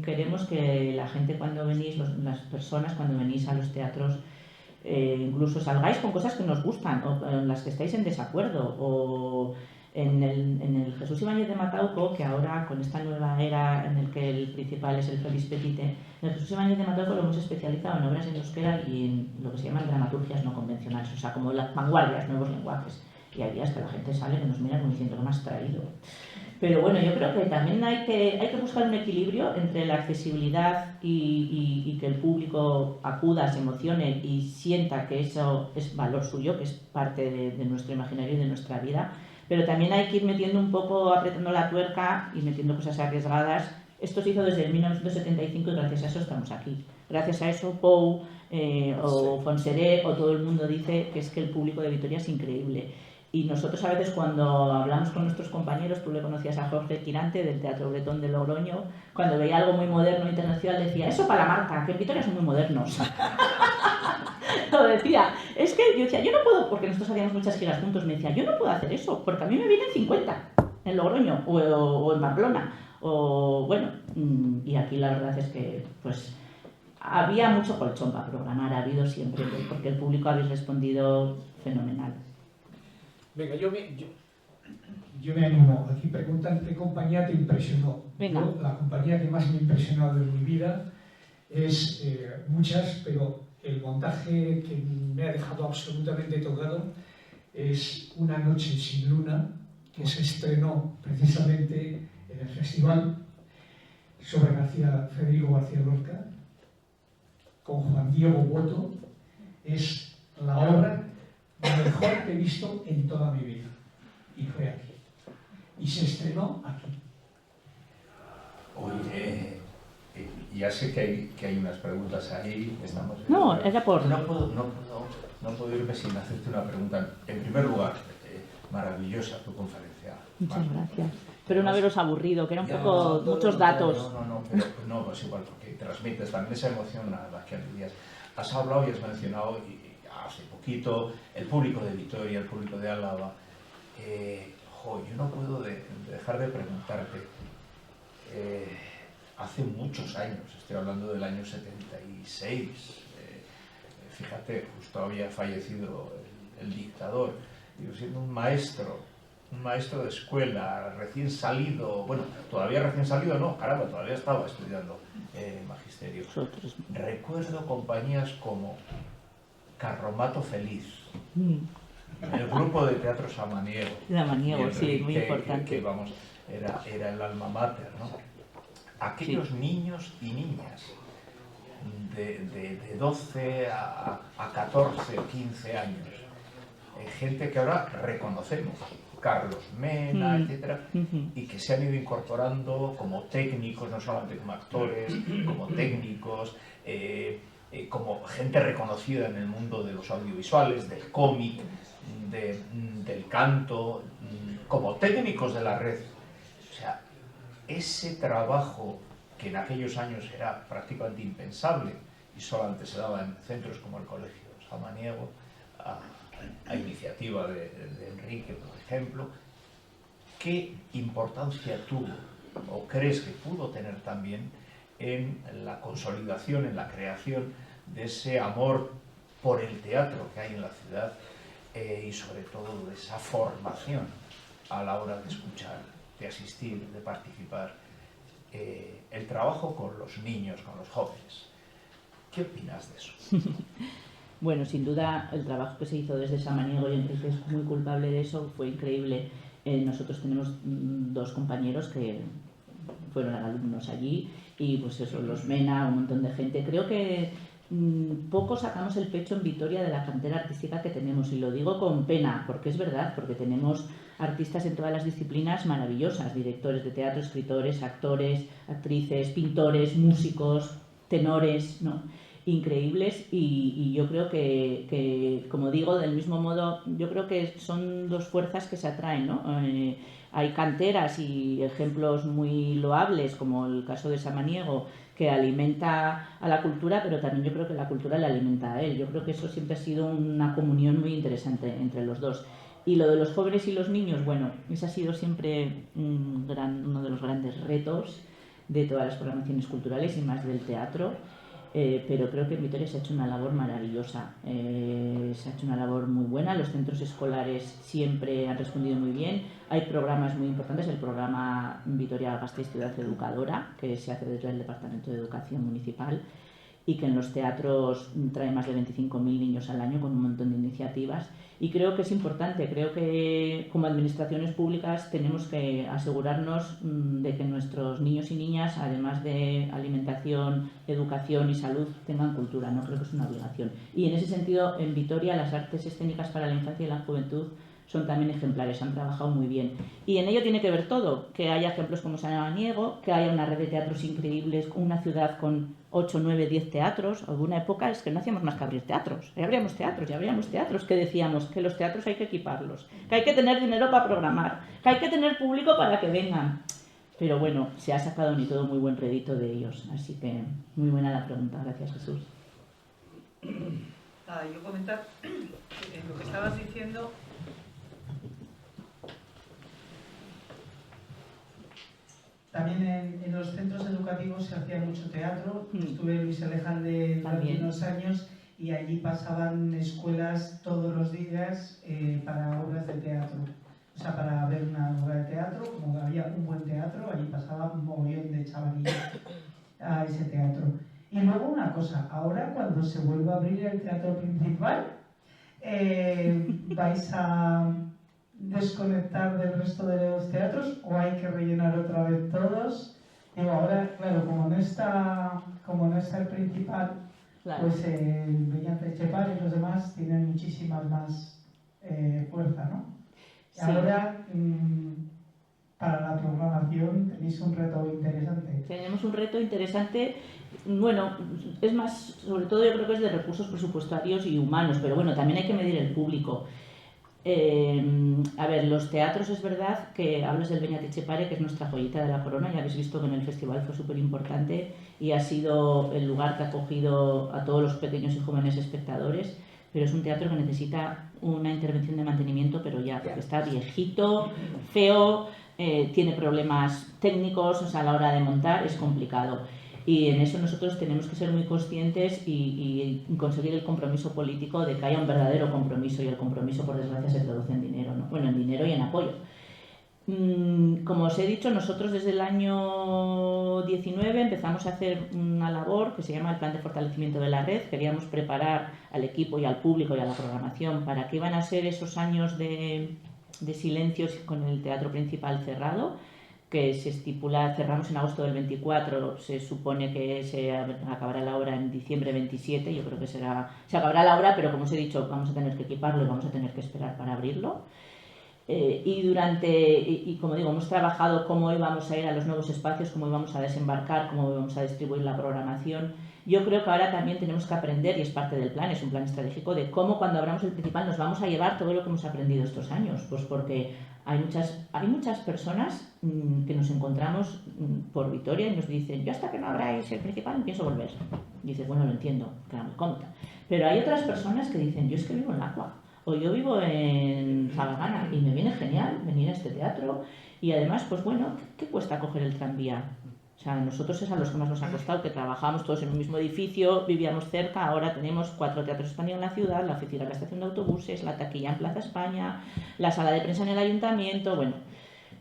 queremos que la gente cuando venís, las personas cuando venís a los teatros, incluso salgáis con cosas que nos gustan o en las que estáis en desacuerdo, o en el Jesús Ibáñez de Matauco, que ahora con esta nueva era en el que el principal es el Félix Petite, en el Jesús Ibáñez de Matauco lo hemos especializado en obras en euskera y en lo que se llaman dramaturgias no convencionales, o sea, como las vanguardias, nuevos lenguajes. Y hay días que la gente sale que nos mira como diciendo, ¿qué me has traído? Pero bueno, yo creo que también hay que buscar un equilibrio entre la accesibilidad y que el público acuda, se emocione y sienta que eso es valor suyo, que es parte de nuestro imaginario y de nuestra vida. Pero también hay que ir metiendo un poco, apretando la tuerca y metiendo cosas arriesgadas. Esto se hizo desde el 1975 y gracias a eso estamos aquí. Gracias a eso Pou o Fonseré o todo el mundo dice que es que el público de Vitoria es increíble. Y nosotros a veces cuando hablamos con nuestros compañeros, tú le conocías a Jorge Tirante del Teatro Bretón de Logroño, cuando veía algo muy moderno e internacional decía, eso para la marca, que en Vitoria son muy modernos. Lo decía, es que yo decía, yo no puedo, porque nosotros hacíamos muchas giras juntos, me decía, yo no puedo hacer eso, porque a mí me vienen 50 en Logroño o en Pamplona, o bueno, y aquí la verdad es que pues había mucho colchón para programar, ha habido siempre, porque el público habéis respondido fenomenal. Venga, yo me animo. Aquí preguntan qué compañía te impresionó. Venga. Yo, la compañía que más me ha impresionado en mi vida es muchas, pero el montaje que me ha dejado absolutamente tocado es Una noche sin luna, que se estrenó precisamente en el festival sobre Federico García Lorca, con Juan Diego Boto. Es la obra mejor que he visto en toda mi vida. Y fue aquí. Y se estrenó aquí. Oye, ya sé que hay unas preguntas ahí. No, era por... No puedo irme sin hacerte una pregunta. En primer lugar, maravillosa tu conferencia. Muchas gracias. Pero no haberos aburrido, que era un poco muchos datos. No, pues igual, porque transmites también esa emoción a la que aludías. Has hablado y has mencionado hace poquito el público de Vitoria, el público de Álava. Yo no puedo dejar de preguntarte. Hace muchos años, estoy hablando del año 76, fíjate, justo había fallecido el dictador, yo siendo un maestro de escuela, recién salido, bueno, todavía recién salido no, caramba, todavía estaba estudiando magisterio. Recuerdo compañías como Carromato Feliz, el grupo de teatro Samaniego. Samaniego, sí, muy importante. Que vamos, era el alma mater, ¿no? Aquellos niños y niñas de 12 a 14 o 15 años, gente que ahora reconocemos, Carlos Mena, etcétera, y que se han ido incorporando como técnicos, no solamente como actores, como técnicos, como gente reconocida en el mundo de los audiovisuales, del cómic, del canto, como técnicos de la red. O sea, ese trabajo que en aquellos años era prácticamente impensable y solamente se daba en centros como el Colegio Samaniego, a iniciativa de Enrique, por ejemplo, ¿qué importancia tuvo o crees que pudo tener también en la consolidación, en la creación de ese amor por el teatro que hay en la ciudad y sobre todo de esa formación a la hora de escuchar, de asistir, de participar? el trabajo con los niños, con los jóvenes. ¿Qué opinas de eso? Bueno, sin duda el trabajo que se hizo desde Samaniego, y Enrique es muy culpable de eso, fue increíble. Nosotros tenemos dos compañeros que fueron alumnos allí y pues eso, los MENA, un montón de gente. Creo que poco sacamos el pecho en Vitoria de la cantera artística que tenemos, y lo digo con pena, porque es verdad, porque tenemos artistas en todas las disciplinas maravillosas, directores de teatro, escritores, actores, actrices, pintores, músicos, tenores, ¿no? Increíbles, y yo creo que, como digo, del mismo modo, yo creo que son dos fuerzas que se atraen, ¿no? Hay canteras y ejemplos muy loables, como el caso de Samaniego, que alimenta a la cultura, pero también yo creo que la cultura le alimenta a él. Yo creo que eso siempre ha sido una comunión muy interesante entre los dos. Y lo de los jóvenes y los niños, bueno, ese ha sido siempre uno de los grandes retos de todas las programaciones culturales y más del teatro. Pero creo que en Vitoria se ha hecho una labor maravillosa, se ha hecho una labor muy buena, los centros escolares siempre han respondido muy bien, hay programas muy importantes, el programa Vitoria-Gasteiz Ciudad Educadora, que se hace desde el Departamento de Educación Municipal, y que en los teatros trae más de 25.000 niños al año con un montón de iniciativas, y creo que es importante, creo que como administraciones públicas tenemos que asegurarnos de que nuestros niños y niñas, además de alimentación, educación y salud, tengan cultura, no creo que es una obligación. Y en ese sentido, en Vitoria, las artes escénicas para la infancia y la juventud son también ejemplares, han trabajado muy bien. Y en ello tiene que ver todo, que haya ejemplos como Samaniego, que haya una red de teatros increíbles, una ciudad con 8, 9, 10 teatros. Alguna época es que no hacíamos más que abrir teatros, ya abríamos teatros, que decíamos que los teatros hay que equiparlos, que hay que tener dinero para programar, que hay que tener público para que vengan. Pero bueno, se ha sacado ni todo muy buen rédito de ellos, así que muy buena la pregunta, gracias Jesús. Nada, yo comentar en lo que estabas diciendo. También en los centros educativos se hacía mucho teatro. Estuve en Luis Alejandre durante unos años y allí pasaban escuelas todos los días para obras de teatro. O sea, para ver una obra de teatro, como había un buen teatro, allí pasaba un mogollón de chavalillos a ese teatro. Y luego una cosa, ahora cuando se vuelva a abrir el teatro principal, vais a desconectar del resto de los teatros o hay que rellenar otra vez todos. Digo, ahora, claro, como no está el principal, claro, pues el Beñat Etxepare y los demás tienen muchísimas más fuerza, ¿no? Sí. Ahora, para la programación tenéis un reto interesante. Tenemos un reto interesante, bueno, es más, sobre todo yo creo que es de recursos presupuestarios y humanos, pero bueno, también hay que medir el público. A ver, los teatros, es verdad que hablas del Beñat Etxepare, que es nuestra joyita de la corona, ya habéis visto que en el festival fue súper importante y ha sido el lugar que ha acogido a todos los pequeños y jóvenes espectadores, pero es un teatro que necesita una intervención de mantenimiento, pero ya, porque está viejito, feo, tiene problemas técnicos, o sea, a la hora de montar es complicado. Y en eso nosotros tenemos que ser muy conscientes y conseguir el compromiso político de que haya un verdadero compromiso, y el compromiso, por desgracia, se traduce en dinero, ¿no? Bueno, en dinero y en apoyo. Como os he dicho, nosotros desde el año 19 empezamos a hacer una labor que se llama el Plan de Fortalecimiento de la Red. Queríamos preparar al equipo y al público y a la programación para que iban a ser esos años de silencios con el teatro principal cerrado, que se estipula, cerramos en agosto del 24, se supone que se acabará la obra en diciembre 27, yo creo que se acabará la obra, pero como os he dicho, vamos a tener que equiparlo y vamos a tener que esperar para abrirlo. Y como digo, hemos trabajado cómo íbamos a ir a los nuevos espacios, cómo íbamos a desembarcar, cómo íbamos a distribuir la programación. Yo creo que ahora también tenemos que aprender, y es parte del plan, es un plan estratégico, de cómo cuando abramos el principal nos vamos a llevar todo lo que hemos aprendido estos años, pues porque hay muchas personas que nos encontramos por Vitoria y nos dicen, yo hasta que no abráis el principal pienso volver. Y dices, bueno, lo entiendo, claro, cómoda. Pero hay otras personas que dicen, yo es que vivo en Lacua, o yo vivo en Zagagana y me viene genial venir a este teatro, y además, pues bueno, ¿qué cuesta coger el tranvía? O sea, nosotros es a los que más nos ha costado, que trabajamos todos en un mismo edificio, vivíamos cerca, ahora tenemos 4 teatros españoles en la ciudad, la oficina en la estación de autobuses, la taquilla en Plaza España, la sala de prensa en el ayuntamiento, bueno.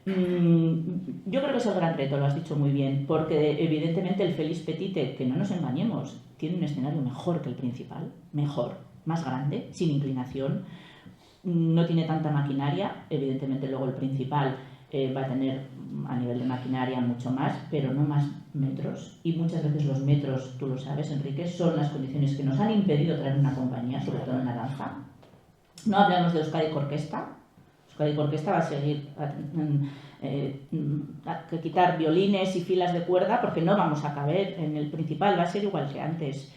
Yo creo que es el gran reto, lo has dicho muy bien, porque evidentemente el Félix Petite, que no nos engañemos, tiene un escenario mejor que el principal, mejor, más grande, sin inclinación, no tiene tanta maquinaria, evidentemente luego el principal va a tener a nivel de maquinaria mucho más, pero no más metros, y muchas veces los metros, tú lo sabes, Enrique, son las condiciones que nos han impedido traer una compañía, sobre todo en la danza. No hablamos de Euskadi Orquesta. Euskadi Orquesta va a seguir a quitar violines y filas de cuerda porque no vamos a caber en el principal, va a ser igual que antes.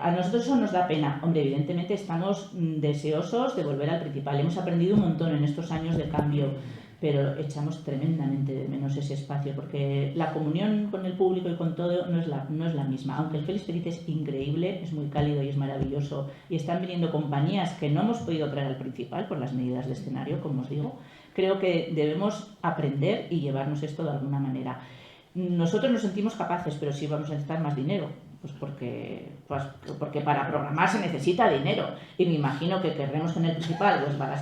A nosotros eso nos da pena. Hombre, evidentemente estamos deseosos de volver al principal. Hemos aprendido un montón en estos años de cambio, pero echamos tremendamente de menos ese espacio porque la comunión con el público y con todo no es la misma. Aunque el Félix Petite es increíble, es muy cálido y es maravilloso, y están viniendo compañías que no hemos podido traer al principal por las medidas de escenario, como os digo, creo que debemos aprender y llevarnos esto de alguna manera. Nosotros nos sentimos capaces, pero sí vamos a necesitar más dinero. Pues porque para programar se necesita dinero, y me imagino que querremos que en el principal pues para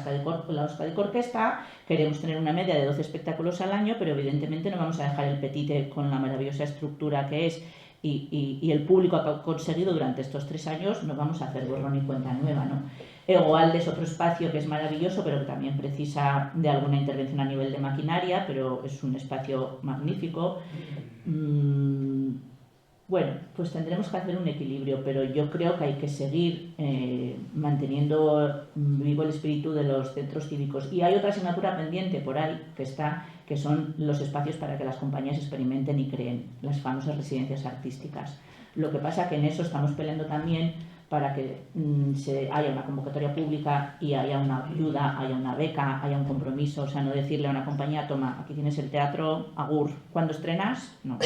la Euskadi Orquesta queremos tener una media de 12 espectáculos al año, pero evidentemente no vamos a dejar el Petite con la maravillosa estructura que es y el público ha conseguido durante estos 3 años, no vamos a hacer borrón y cuenta nueva, ¿no? Egoalde es otro espacio que es maravilloso, pero que también precisa de alguna intervención a nivel de maquinaria, pero es un espacio magnífico. Bueno, pues tendremos que hacer un equilibrio, pero yo creo que hay que seguir manteniendo vivo el espíritu de los centros cívicos. Y hay otra asignatura pendiente por ahí que son los espacios para que las compañías experimenten y creen, las famosas residencias artísticas. Lo que pasa que en eso estamos peleando también para que haya una convocatoria pública y haya una ayuda, haya una beca, haya un compromiso. O sea, no decirle a una compañía, toma, aquí tienes el teatro, agur. ¿Cuándo estrenas? No,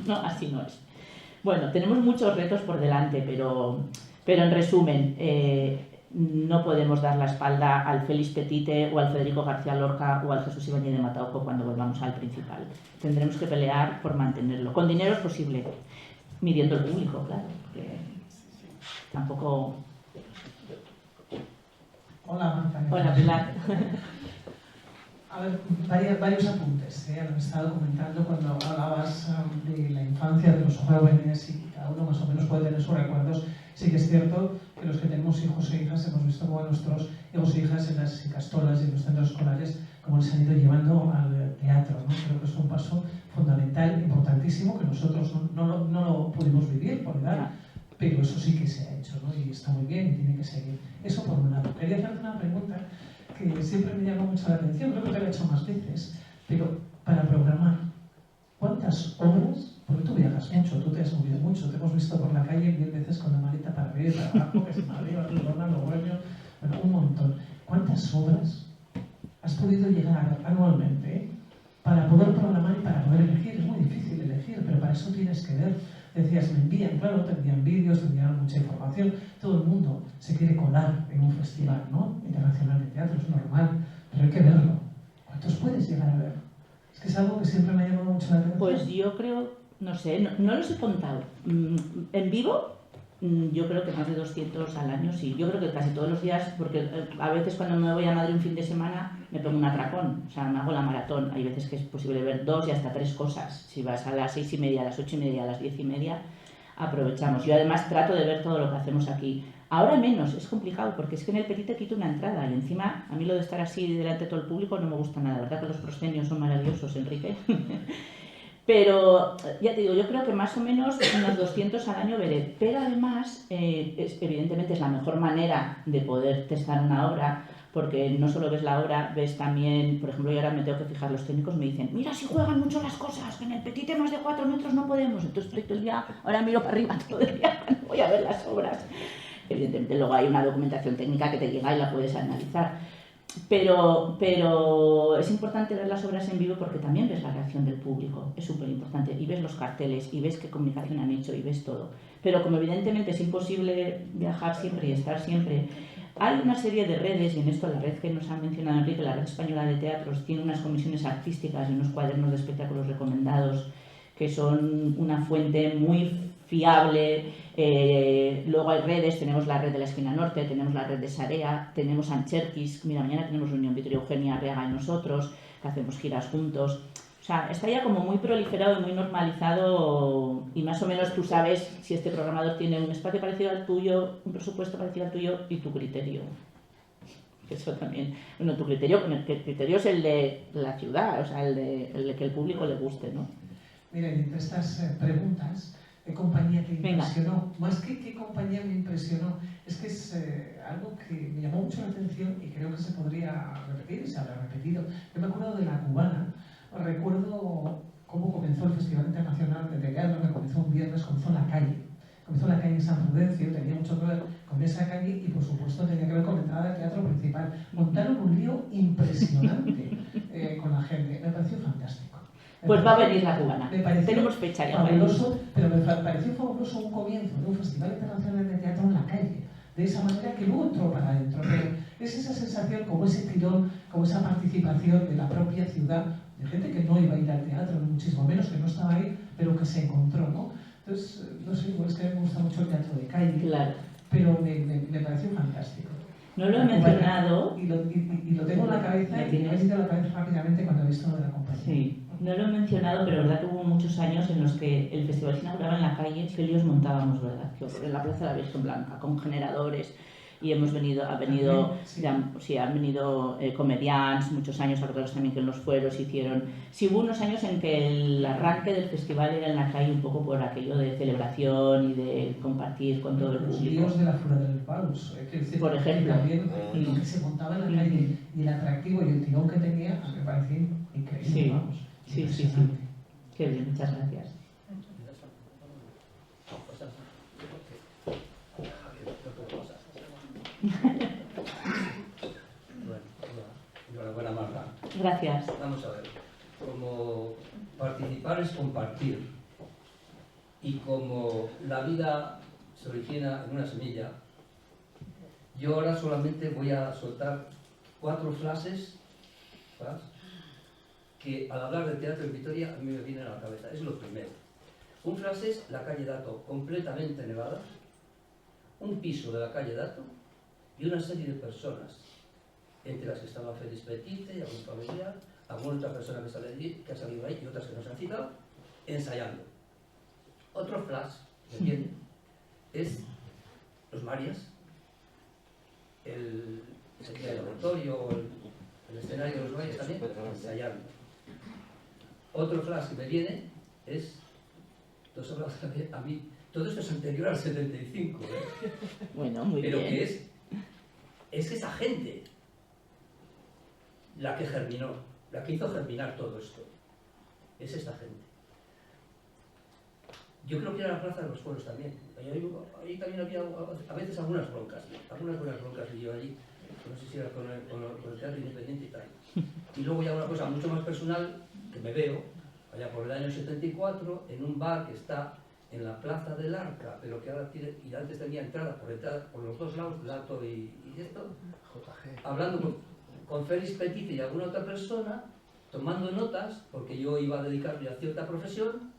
no, así no es. Bueno, tenemos muchos retos por delante, pero en resumen, no podemos dar la espalda al Félix Petite o al Federico García Lorca o al Jesús Ibáñez de Matauco cuando volvamos al principal. Tendremos que pelear por mantenerlo. Con dinero es posible, midiendo el público, claro. Tampoco... Hola, Marta. Hola, Pilar. A ver, varios apuntes. Lo he estado comentando cuando hablabas de la infancia de los jóvenes y cada uno más o menos puede tener sus recuerdos. Sí que es cierto que los que tenemos hijos e hijas hemos visto cómo nuestros hijos e hijas en las castolas y en los centros escolares cómo les han ido llevando al teatro, ¿no? Creo que es un paso fundamental, importantísimo, que nosotros no lo pudimos vivir por edad, pero eso sí que se ha hecho, ¿no? Y está muy bien y tiene que seguir. Eso por un lado. Quería hacerte una pregunta que siempre me llama mucho la atención, creo que te lo he hecho más veces, pero para programar, ¿cuántas obras? Porque tú viajas mucho, tú te has movido mucho, te hemos visto por la calle 10 veces con la maleta para arriba y para abajo, que es Madrid, Barcelona, Logroño, bueno, un montón. ¿Cuántas obras has podido llegar anualmente para poder programar y para poder elegir? Es muy difícil elegir, pero para eso tienes que ver. Decías, me envían, claro, te envían vídeos, te envían mucha información, todo el mundo se quiere colar en un festival, ¿no? Internacional de teatro, es normal, pero hay que verlo. ¿Cuántos puedes llegar a ver? Es que es algo que siempre me ha llamado mucho la atención. Pues yo creo, no sé, no los he contado. En vivo, yo creo que más de 200 al año, sí. Yo creo que casi todos los días, porque a veces cuando me voy a Madrid un fin de semana me pongo un atracón, o sea, me hago la maratón. Hay veces que es posible ver 2 y hasta 3 cosas. Si vas a las 6:30, a las 8:30, a las 10:30, aprovechamos. Yo además trato de ver todo lo que hacemos aquí. Ahora menos, es complicado, porque es que en el Petite quito una entrada y encima a mí lo de estar así delante de todo el público no me gusta nada. La verdad que los proscenios son maravillosos, Enrique. Pero, ya te digo, yo creo que más o menos unos 200 al año veré. Pero además, evidentemente es la mejor manera de poder testar una obra, porque no solo ves la obra, ves también, por ejemplo, yo ahora me tengo que fijar, los técnicos me dicen, mira si juegan mucho las cosas, que en el Petite más de 4 metros no podemos. Entonces estoy todo el día, ahora miro para arriba todo el día, voy a ver las obras. Evidentemente luego hay una documentación técnica que te llega y la puedes analizar. Pero es importante ver las obras en vivo porque también ves la reacción del público, es súper importante, y ves los carteles, y ves qué comunicación han hecho, y ves todo. Pero como evidentemente es imposible viajar siempre y estar siempre, hay una serie de redes, y en esto la red que nos ha mencionado Enrique, la Red Española de Teatros, tiene unas comisiones artísticas y unos cuadernos de espectáculos recomendados que son una fuente muy fiable. Luego hay redes, tenemos la red de la Esquina Norte, tenemos la red de Sarea, tenemos Ancherkis, mira, mañana tenemos reunión Víctor Eugenia Arriaga y nosotros, que hacemos giras juntos. O sea, está ya como muy proliferado y muy normalizado y más o menos tú sabes si este programador tiene un espacio parecido al tuyo, un presupuesto parecido al tuyo y tu criterio. Eso también. Bueno, tu criterio, el criterio es el de la ciudad, o sea, el de que el público le guste, ¿no? Mira, y entre estas preguntas, ¿qué compañía te impresionó? Más que qué compañía me impresionó, es que es algo que me llamó mucho la atención y creo que se podría repetir y se habrá repetido. Yo me acuerdo de La Cubana. Recuerdo cómo comenzó el Festival Internacional de Teatro, que comenzó un viernes, comenzó en la calle. Comenzó en la calle en San Prudencio, tenía mucho que ver con esa calle y por supuesto tenía que ver con la entrada del teatro principal. Montaron un lío impresionante con la gente, me pareció fantástico. Pues va a venir La Cubana, tenemos fecha ya. Fabuloso, pero me pareció fabuloso un comienzo de un Festival Internacional de Teatro en la calle, de esa manera que luego entró para adentro. Pero es esa sensación, como ese tirón, como esa participación de la propia ciudad, de gente que no iba a ir al teatro, ni muchísimo menos, que no estaba ahí, pero que se encontró, ¿no? Entonces, no sé, igual es que me gusta mucho el teatro de calle, claro, pero me pareció fantástico. No lo he mencionado. Y lo tengo en la cabeza y me he metido en la cabeza rápidamente cuando he visto lo de la compañía. Sí, no lo he mencionado, pero verdad que hubo muchos años en los que el festival se inauguraba en la calle, que ellos montábamos, ¿verdad? En la Plaza de la Virgen Blanca, con generadores. Y han venido comedians, muchos años, acordaros también que en los fueros hicieron... Sí, hubo unos años en que el arranque del festival era en la calle un poco por aquello de celebración y de compartir con todo el público. Los líos de la Fura del Paus, por ejemplo. También lo que se montaba en la calle y el atractivo y el tirón que tenía, me parecía increíble, sí, vamos. Sí. Qué bien, muchas gracias. Enhorabuena, Marta. Gracias. Vamos a ver, como participar es compartir y como la vida se origina en una semilla, yo ahora solamente voy a soltar 4 frases que al hablar de teatro en Vitoria a mí me vienen a la cabeza. Es lo primero. Un frase es la calle Dato completamente nevada, un piso de la calle Dato y una serie de personas, entre las que estaba Félix Petite y algún familiar, alguna otra persona que ha salido ahí y otras que no se han citado, ensayando. Otro flash que tiene es los Marias, el laboratorio, el escenario de los Marias también, ensayando. Otro flash que me viene es, a mí, todo esto es anterior al 75, ¿eh? Bueno, muy pero bien. Que es esa gente la que germinó, la que hizo germinar todo esto. Es esta gente. Yo creo que era la Plaza de los Fueros también. Ahí también había a veces algunas broncas y yo allí, no sé si era con el teatro independiente y tal. Y luego ya una cosa mucho más personal, que me veo, allá por el año 74, en un bar que está en la Plaza del Arca, pero que ahora tiene, y antes tenía entrada por los dos lados, Lato y esto, hablando con Félix Petite y alguna otra persona, tomando notas, porque yo iba a dedicarme a cierta profesión,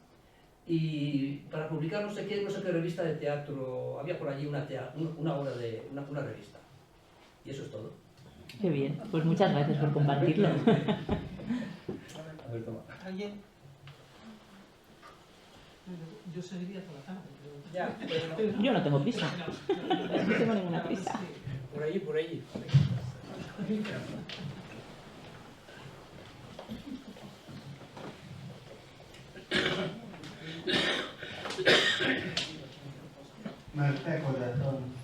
y para publicar no sé qué revista de teatro, había por allí una obra de una revista. Y eso es todo. Qué bien, pues muchas gracias por compartirlo. A ver, toma. ¿Alguien? Yo seguiría por la tarde. Ya, pero Yo no tengo prisa. No tengo ninguna prisa. Por allí. Marta Corazón.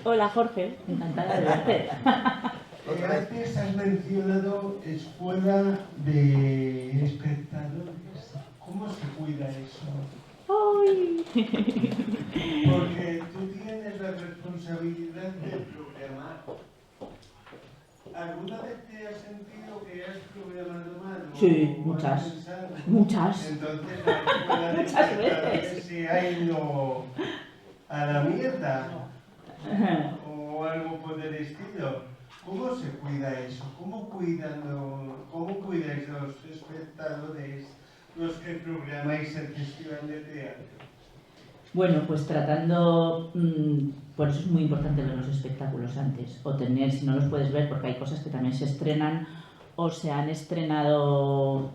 Hola Jorge, encantada de verte. Antes has mencionado escuela de espectadores. ¿Cómo se cuida eso? ¡Ay! Porque tú tienes la responsabilidad de programar. ¿Alguna vez te has sentido que has programado mal? Sí, muchas. Muchas. Entonces la escuela de Muchas veces. se ha ido a la mierda o algo por el estilo. ¿Cómo se cuida eso? ¿Cómo cuidáis los espectadores, los que programáis el Festival de Teatro? Bueno, pues tratando, por eso es muy importante ver los espectáculos antes, o tener, si no los puedes ver, porque hay cosas que también se estrenan o se han estrenado,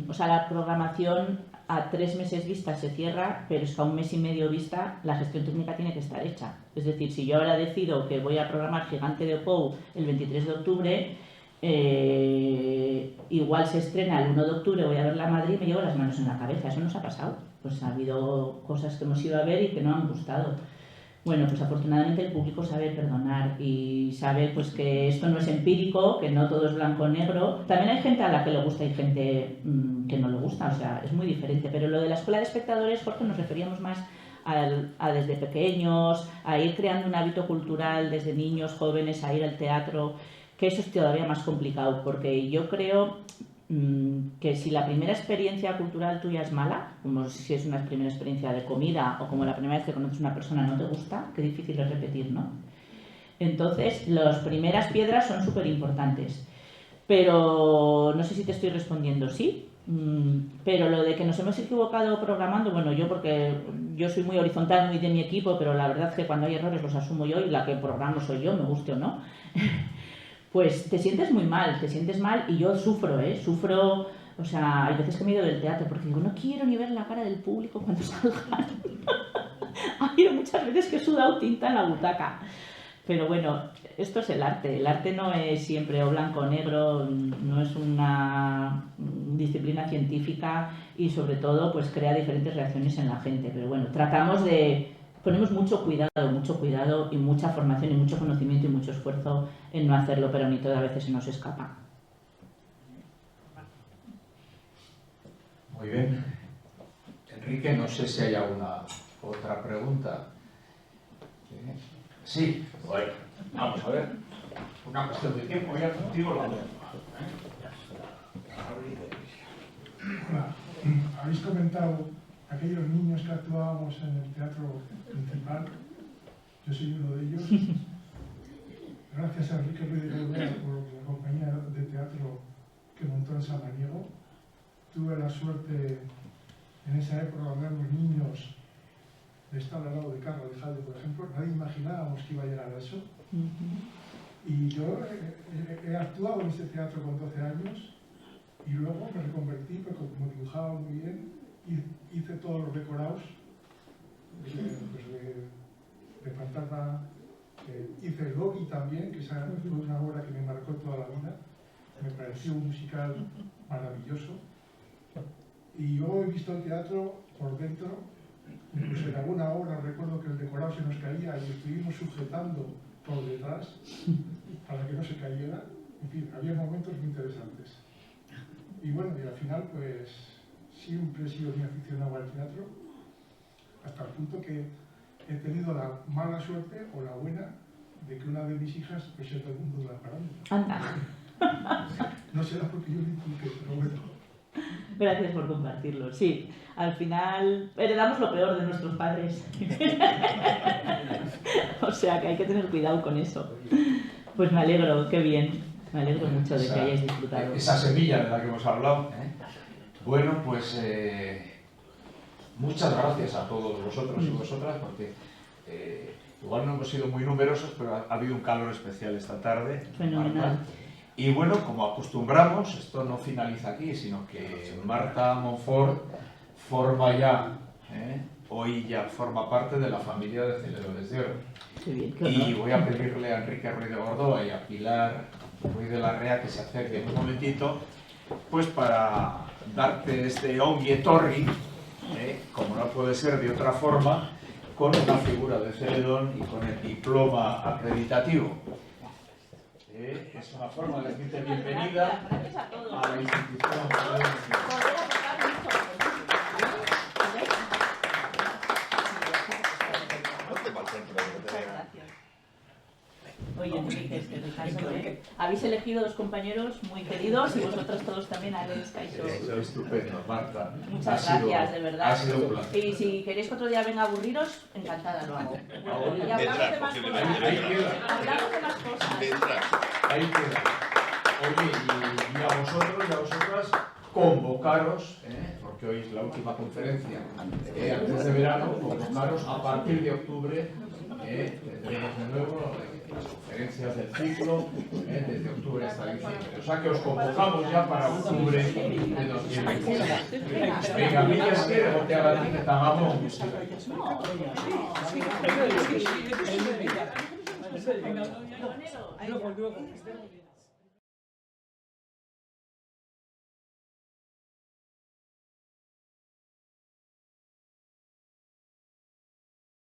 o sea, la programación a 3 meses vista se cierra, pero es que a 1 mes y medio vista la gestión técnica tiene que estar hecha. Es decir, si yo ahora decido que voy a programar Gigante de Pou el 23 de octubre, igual se estrena el 1 de octubre, voy a verla a Madrid y me llevo las manos en la cabeza. Eso nos ha pasado. Pues ha habido cosas que hemos ido a ver y que no han gustado. Bueno, pues afortunadamente el público sabe perdonar y sabe pues que esto no es empírico, que no todo es blanco o negro. También hay gente a la que le gusta y gente que no le gusta, o sea, es muy diferente. Pero lo de la escuela de espectadores, Jorge, nos referíamos más a desde pequeños, a ir creando un hábito cultural desde niños, jóvenes, a ir al teatro, que eso es todavía más complicado, porque yo creo que si la primera experiencia cultural tuya es mala, como si es una primera experiencia de comida o como la primera vez que conoces a una persona no te gusta, qué difícil es repetir, ¿no? Entonces, las primeras piedras son súper importantes. Pero no sé si te estoy respondiendo, sí. Pero lo de que nos hemos equivocado programando, bueno, yo porque yo soy muy horizontal, muy de mi equipo, pero la verdad es que cuando hay errores los asumo yo y la que programo soy yo, me guste o no. Pues te sientes muy mal, te sientes mal y yo sufro, sufro, o sea, hay veces que me he ido del teatro porque digo, no quiero ni ver la cara del público cuando salgan. Ha habido muchas veces que he sudado tinta en la butaca. Pero bueno, esto es el arte no es siempre o blanco o negro, no es una disciplina científica y sobre todo pues crea diferentes reacciones en la gente. Pero bueno, ponemos mucho cuidado y mucha formación y mucho conocimiento y mucho esfuerzo en no hacerlo, pero ni todas a veces se nos escapa. Muy bien. Enrique, no sé si hay alguna otra pregunta. Sí, bueno, vamos a ver. Una cuestión de tiempo, ya contigo la lengua. Habéis comentado aquellos niños que actuábamos en el teatro principal. Yo soy uno de ellos. Gracias a Enrique Ruiz de Gorbea por la compañía de teatro que montó en Samaniego. Tuve la suerte en esa época de ver los niños de estar al lado de Carlos de Jalde, por ejemplo. Nadie imaginábamos que iba a llegar a eso. Y yo he actuado en este teatro con 12 años y luego me reconvertí, porque como dibujaba muy bien, hice todos los decorados de Fantasma. Hice el Loki también, que esa fue una obra que me marcó toda la vida. Me pareció un musical maravilloso. Y yo he visto el teatro por dentro, incluso en alguna obra recuerdo que el decorado se nos caía y estuvimos sujetando por detrás para que no se cayera. En fin, había momentos muy interesantes. Y bueno, y al final pues siempre he sido muy aficionado al teatro, hasta el punto que he tenido la mala suerte o la buena de que una de mis hijas presenta el mundo de la farándula. Anda. No será porque yo lo inculqué, pero bueno. Gracias por compartirlo. Sí, al final heredamos lo peor de nuestros padres. O sea que hay que tener cuidado con eso. Pues me alegro, qué bien. Me alegro mucho de que hayáis disfrutado. Esa semilla de la que hemos hablado. Bueno, pues muchas gracias a todos vosotros y vosotras, porque igual no hemos sido muy numerosos, pero ha habido un calor especial esta tarde. Fenomenal. Y bueno, como acostumbramos, esto no finaliza aquí, sino que Marta Monfort forma ya, hoy ya forma parte de la familia de Celebres de Oro. Qué bien, qué y honor. voy a pedirle a Enrique Ruiz de Gordoa y a Pilar Ruiz de la Rea que se acerquen un momentito, pues para darte este ongi etorri, como no puede ser de otra forma, con una figura de Celedón y con el diploma acreditativo. Es una forma de decirte bienvenida a la institución. Oye, Enrique, habéis elegido dos compañeros muy queridos y vosotros todos también habéis caído. Estupendo, Marta. Muchas gracias, de verdad. Ha sido un placer. Y si queréis que otro día venga a aburriros, encantada lo hago. Y hablamos de más cosas. Hablamos de más cosas. Ahí queda. Oye, y a vosotros y a vosotras, convocaros, porque hoy es la última conferencia antes de verano, convocaros a partir de octubre, tendremos de nuevo las conferencias del ciclo, desde octubre hasta diciembre. O sea que os convocamos ya para octubre de 2021. Venga, mira, si luego te haga a ti que te hagamos. Luego.